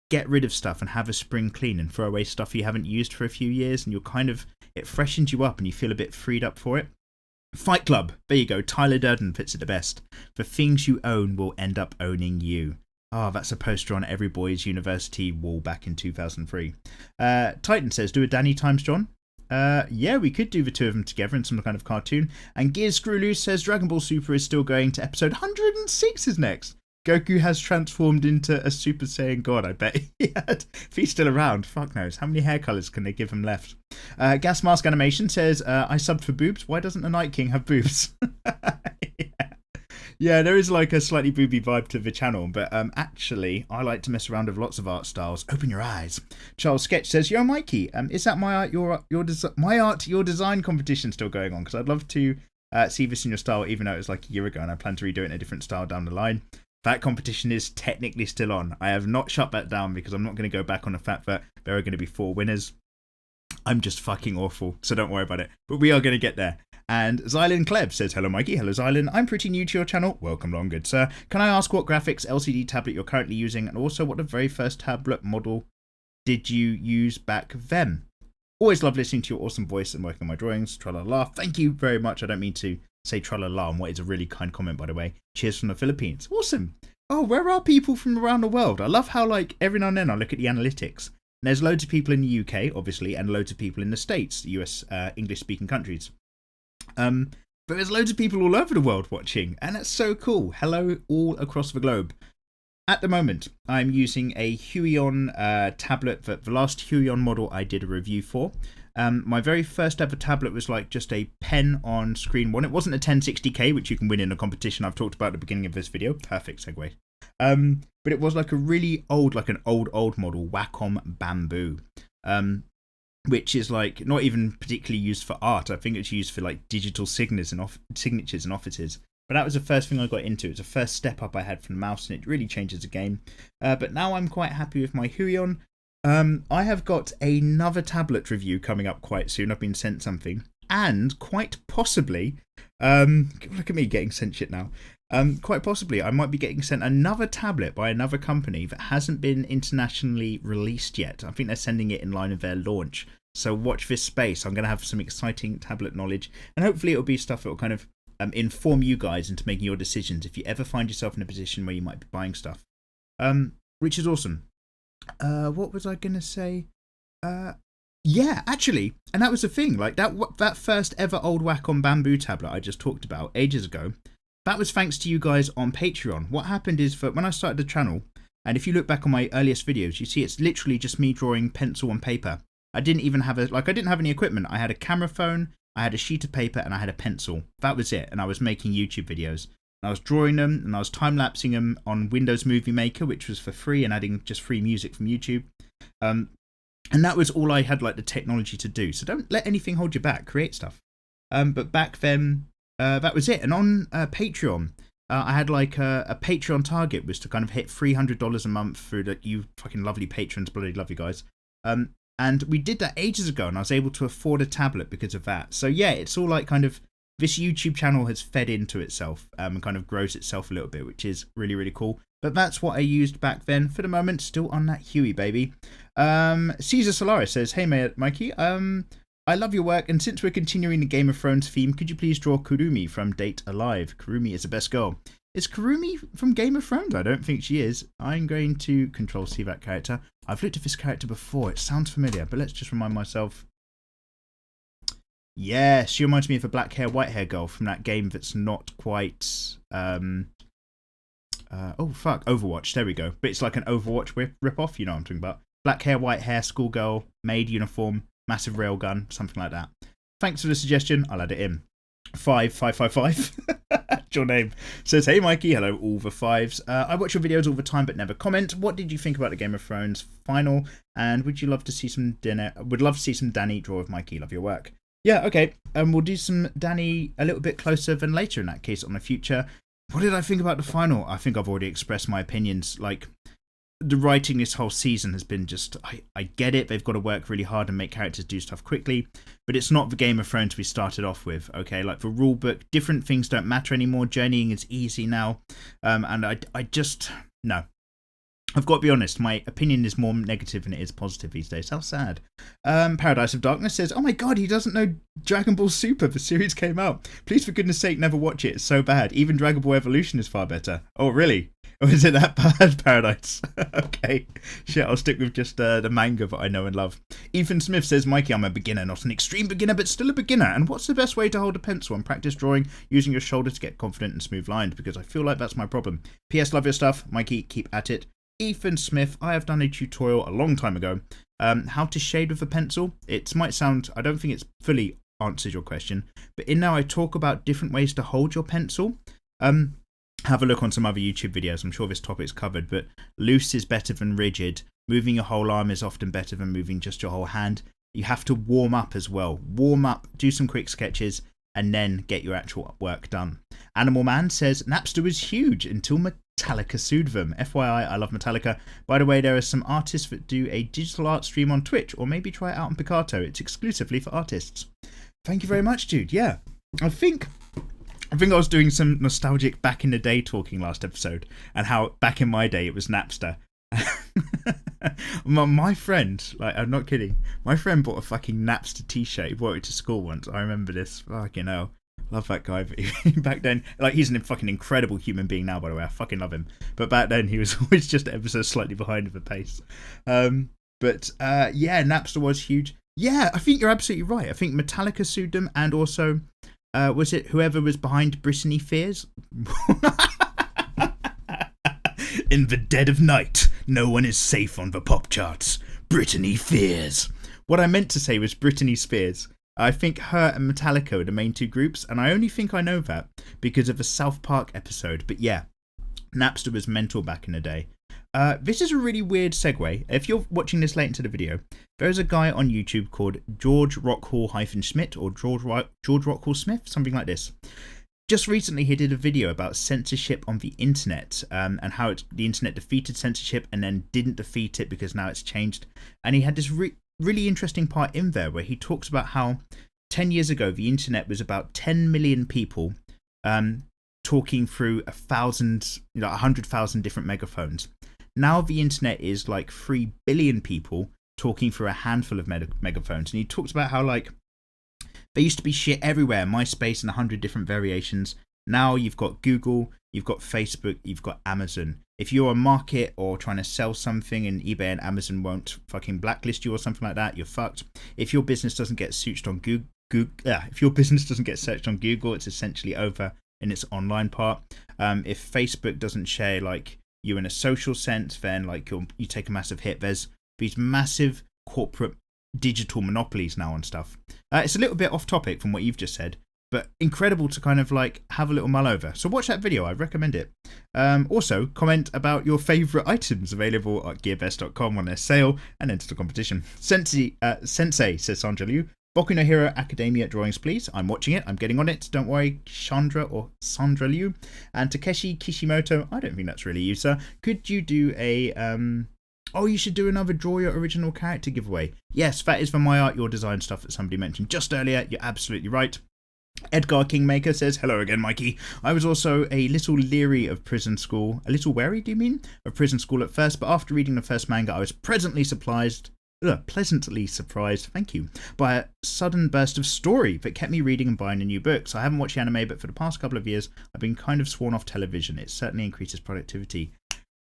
get rid of stuff and have a spring clean and throw away stuff you haven't used for a few years, and you're kind of, it freshens you up and you feel a bit freed up for it. Fight Club, there you go. Tyler Durden puts it the best. The things you own will end up owning you. Oh, that's a poster on every boys' university wall back in 2003. Titan says, do a Danny times John. Yeah, we could do the 2 of them together in some kind of cartoon. And Gears Screw Loose says Dragon Ball Super is still going to episode 106 is next. Goku has transformed into a Super Saiyan God, I bet he had. If he's still around, fuck knows. How many hair colours can they give him left? Gas Mask Animation says, I subbed for boobs. Why doesn't the Night King have boobs? Yeah, there is like a slightly booby vibe to the channel, but actually, I like to mess around with lots of art styles. Open your eyes. Charles Sketch says, yo, Mikey, is that my art, your design competition still going on? Because I'd love to see this in your style, even though it was like a year ago, and I plan to redo it in a different style down the line. That competition is technically still on. I have not shut that down because I'm not going to go back on the fact that there are going to be 4 winners. I'm just fucking awful, so don't worry about it. But we are going to get there. And Xylan Kleb says, hello Mikey, hello Xylan. I'm pretty new to your channel. Welcome along, good sir. Can I ask what graphics LCD tablet you're currently using, and also what the very first tablet model did you use back then? Always love listening to your awesome voice and working on my drawings. Tra-la-la. Thank you very much. I don't mean to say tra-la-la on what is a really kind comment, by the way. Cheers from the Philippines. Awesome. Oh, where are people from around the world? I love how, like, every now and then I look at the analytics. And there's loads of people in the UK, obviously, and loads of people in the States, the US English-speaking countries. But there's loads of people all over the world watching, and that's so cool. Hello all across the globe. At the moment, I'm using a Huion tablet, that the last Huion model I did a review for. My very first ever tablet was like just a pen on screen one. It wasn't a 1060k, which you can win in a competition I've talked about at the beginning of this video. Perfect segue. But it was like a really old, like an old model Wacom Bamboo. Which is like not even particularly used for art. I think it's used for like digital signatures in offices. But that was the first thing I got into. It's the first step up I had from the mouse, and it really changes the game. But now I'm quite happy with my Huion. I have got another tablet review coming up quite soon. I've been sent something. And quite possibly, look at me getting sent shit now. Quite possibly, I might be getting sent another tablet by another company that hasn't been internationally released yet. I think they're sending it in line with their launch. So watch this space. I'm going to have some exciting tablet knowledge, and hopefully it'll be stuff that will kind of inform you guys into making your decisions if you ever find yourself in a position where you might be buying stuff. Which is awesome. What was I going to say? Yeah, actually, and that was the thing, like that first ever old whack on bamboo tablet I just talked about ages ago, that was thanks to you guys on Patreon. What happened is that when I started the channel, and if you look back on my earliest videos, you see it's literally just me drawing pencil and paper. I didn't even have I didn't have any equipment. I had a camera phone, I had a sheet of paper, and I had a pencil. That was it, and I was making YouTube videos. And I was drawing them, and I was time-lapsing them on Windows Movie Maker, which was for free, and adding just free music from YouTube. And that was all I had, like, the technology to do. So don't let anything hold you back. Create stuff. But back then, that was it. And on Patreon, I had, like, a Patreon target was to kind of hit $300 a month through you fucking lovely patrons. Bloody love you guys. And we did that ages ago, and I was able to afford a tablet because of that. So, yeah, it's all, like, kind of... This YouTube channel has fed into itself and kind of grows itself a little bit, which is really, really cool. But that's what I used back then. For the moment, still on that Huey, baby. Caesar Solaris says, hey, Mikey, I love your work, and since we're continuing the Game of Thrones theme, could you please draw Kurumi from Date Alive? Kurumi is the best girl. Is Kurumi from Game of Thrones? I don't think she is. I'm going to Control-C that character. I've looked at this character before. It sounds familiar, but let's just remind myself. Yeah, she reminds me of a black hair, white hair girl from that game that's not quite... Overwatch. There we go. But it's like an Overwatch rip-off. You know what I'm talking about. Black hair, white hair, schoolgirl, maid uniform, massive railgun, something like that. Thanks for the suggestion. I'll add it in. 5555. That's your name. Says, hey Mikey, hello all the fives. I watch your videos all the time but never comment. What did you think about the Game of Thrones final? And would you love to see some dinner? Would love to see some Danny draw with Mikey. Love your work. Yeah, okay. We'll do some Danny a little bit closer than later in that case on the future. What did I think about the final? I think I've already expressed my opinions. Like, the writing this whole season has been just... I get it. They've got to work really hard and make characters do stuff quickly. But it's not the Game of Thrones we started off with, okay? Like, the rule book, different things don't matter anymore. Journeying is easy now. And I just... No. I've got to be honest, my opinion is more negative than it is positive these days. How sad. Paradise of Darkness says, oh my god, he doesn't know Dragon Ball Super. The series came out. Please, for goodness sake, never watch it. It's so bad. Even Dragon Ball Evolution is far better. Oh, really? Or is it that bad, Paradise? Okay. Shit, I'll stick with just the manga that I know and love. Ethan Smith says, Mikey, I'm a beginner, not an extreme beginner, but still a beginner. And what's the best way to hold a pencil and practice drawing using your shoulder to get confident and smooth lines? Because I feel like that's my problem. P.S. Love your stuff. Mikey, keep at it. Ethan Smith, I have done a tutorial a long time ago. How to shade with a pencil. It might sound, I don't think it's fully answers your question, but in now I talk about different ways to hold your pencil. Have a look on some other YouTube videos. I'm sure this topic's covered, but loose is better than rigid. Moving your whole arm is often better than moving just your whole hand. You have to warm up as well. Warm up, do some quick sketches, and then get your actual work done. Animal Man says, Napster was huge until Metallica sued them. FYI, I love Metallica. By the way, there are some artists that do a digital art stream on Twitch, or maybe try it out on Picato. It's exclusively for artists. Thank you very much, dude. Yeah, I think I was doing some nostalgic back in the day talking last episode, and how back in my day it was Napster. My friend, like, I'm not kidding, my friend bought a fucking Napster t-shirt. He brought it to school once. I remember this. Fucking hell. Love that guy. But back then, like, he's a fucking incredible human being now, by the way. I fucking love him. But back then, he was always just ever so slightly behind the pace. Yeah, Napster was huge. Yeah, I think you're absolutely right. I think Metallica sued them, and also, was it whoever was behind Britney Spears? In the dead of night, no one is safe on the pop charts. Britney Spears. What I meant to say was Britney Spears. I think her and Metallica are the main two groups, and I only think I know that because of a South Park episode. But yeah, Napster was mental back in the day. This is a really weird segue. If you're watching this late into the video, there's a guy on YouTube called George Rockhall-Schmidt, or George Rockhall Smith, something like this. Just recently, he did a video about censorship on the internet, and how the internet defeated censorship and then didn't defeat it because now it's changed. And he had this really interesting part in there where he talks about how 10 years ago the internet was about 10 million people talking through 100,000 different megaphones. Now the internet is like 3 billion people talking through a handful of megaphones. And he talks about how like there used to be shit everywhere, MySpace and 100 different variations. Now you've got Google, you've got Facebook, you've got Amazon. If you're a market or trying to sell something and eBay and Amazon won't fucking blacklist you or something like that, you're fucked. If your business doesn't get searched on Google, if your business doesn't get searched on Google, it's essentially over in its online part. If Facebook doesn't share like you in a social sense, then like you take a massive hit. There's these massive corporate digital monopolies now on stuff. It's a little bit off topic from what you've just said, but incredible to kind of like have a little mull over. So watch that video, I recommend it. Also, comment about your favourite items available at gearbest.com on their sale and enter the competition. Sensei, says Sandra Liu. Boku no Hero Academia drawings, please. I'm watching it. I'm getting on it. Don't worry, Chandra or Sandra Liu. And Takeshi Kishimoto. I don't think that's really you, sir. Could you do a... Oh, you should do another Draw Your Original Character giveaway. Yes, that is for my art, your design stuff that somebody mentioned just earlier. You're absolutely right. Edgar Kingmaker says, hello again, Mikey. I was also a little leery of prison school. A little wary, do you mean? Of prison school at first, but after reading the first manga, I was pleasantly surprised, thank you, by a sudden burst of story that kept me reading and buying the new books. I haven't watched the anime, but for the past couple of years, I've been kind of sworn off television. It certainly increases productivity.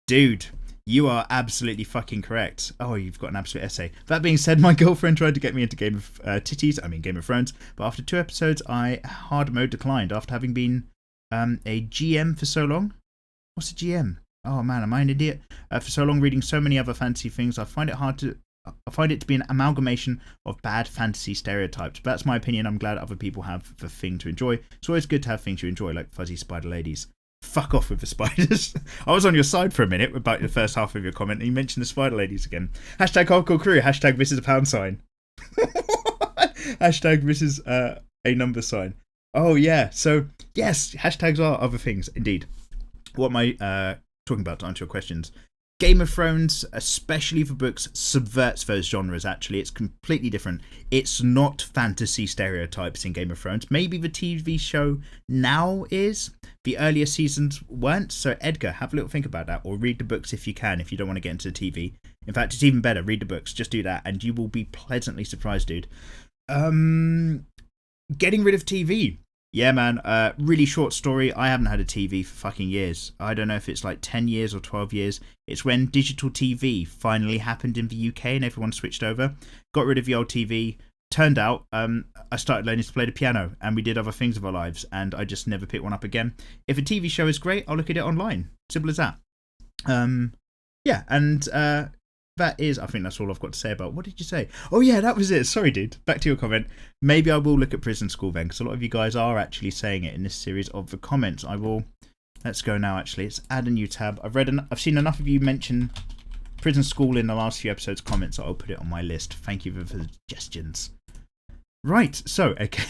Dude, you are absolutely fucking correct. Oh, you've got an absolute essay. That being said, my girlfriend tried to get me into Game of Thrones, but after 2 episodes, I hard mode declined after having been a GM for so long. What's a GM? Oh man, am I an idiot? For so long reading so many other fantasy things, I find it to be an amalgamation of bad fantasy stereotypes. But that's my opinion. I'm glad other people have the thing to enjoy. It's always good to have things you enjoy, like fuzzy spider ladies. Fuck off with the spiders. I was on your side for a minute about the first half of your comment, and you mentioned the spider ladies again. Hashtag hardcore crew. Hashtag this is a pound sign. Hashtag this is a number sign. Oh yeah. So yes, hashtags are other things indeed. What am I talking about to answer your questions? Game of Thrones, especially for books, subverts those genres, actually. It's completely different. It's not fantasy stereotypes in Game of Thrones. Maybe the TV show now is. The earlier seasons weren't. So, Edgar, have a little think about that. Or read the books if you can, if you don't want to get into the TV. In fact, it's even better. Read the books. Just do that, and you will be pleasantly surprised, dude. Getting rid of TV. Yeah, man, really short story. I haven't had a TV for fucking years. I don't know if it's like 10 years or 12 years. It's when digital TV finally happened in the UK and everyone switched over. Got rid of the old TV. Turned out, I started learning to play the piano and we did other things of our lives and I just never picked one up again. If a TV show is great, I'll look at it online. Simple as that. Yeah, and that is, I think that's all I've got to say about. What did you say? Oh yeah, that was it. Sorry, dude. Back to your comment. Maybe I will look at Prison School then, because a lot of you guys are actually saying it in this series of the comments. I will. Let's go now. Actually, let's add a new tab. I've seen enough of you mention Prison School in the last few episodes' comments, so I'll put it on my list. Thank you for the suggestions. Right. So okay.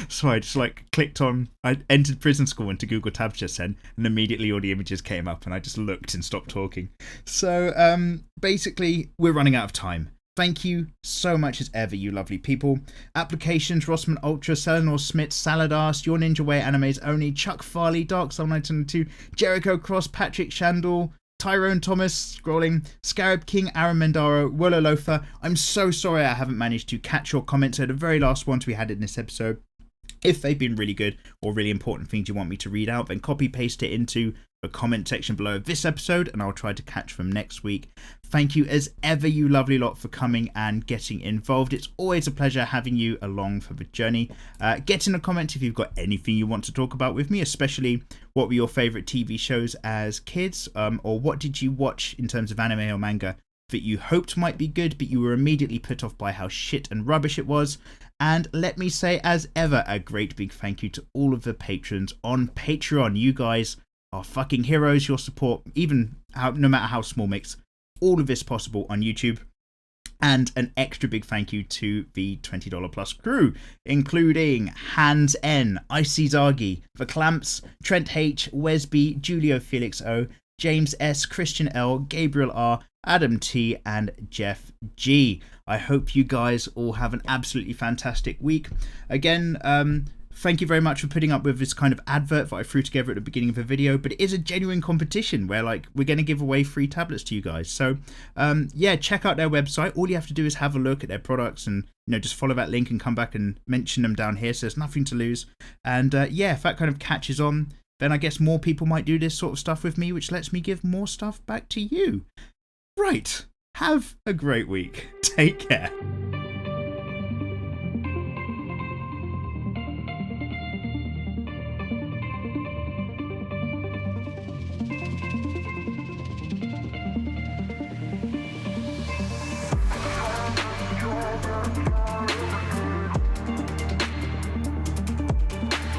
So I just clicked on, I entered Prison School into Google Tabs just then, and immediately all the images came up and I just looked and stopped talking. So basically we're running out of time. Thank you so much as ever, you lovely people. Applications, Rossman Ultra, Selenor Smith, Saladas, Your Ninja Way Animes Only, Chuck Farley, Dark Soul 902, Jericho Cross, Patrick Shandall, Tyrone Thomas, scrolling, Scarab King, Aaron Mendaro, Willow Loafer. I'm so sorry I haven't managed to catch your comments. So the very last ones we had in this episode, if they've been really good or really important things you want me to read out, then copy paste it into the comment section below this episode and I'll try to catch them next week. Thank you as ever, you lovely lot, for coming and getting involved. It's always a pleasure having you along for the journey. Get in the comments if you've got anything you want to talk about with me, especially what were your favourite TV shows as kids, or what did you watch in terms of anime or manga that you hoped might be good but you were immediately put off by how shit and rubbish it was. And let me say, as ever, a great big thank you to all of the patrons on Patreon. You guys are fucking heroes. Your support, no matter how small, makes all of this possible on YouTube. And an extra big thank you to the $20 plus crew, including Hans N, Icy Zagi, The Clamps, Trent H, Wesby, Julio Felix O, James S, Christian L, Gabriel R, Adam T, and Jeff G. I hope you guys all have an absolutely fantastic week. Again, thank you very much for putting up with this kind of advert that I threw together at the beginning of the video, but it is a genuine competition where like we're going to give away free tablets to you guys. So yeah, check out their website. All you have to do is have a look at their products and, you know, just follow that link and come back and mention them down here. So there's nothing to lose. And yeah, if that kind of catches on, then I guess more people might do this sort of stuff with me, which lets me give more stuff back to you. Right. Have a great week. Take care.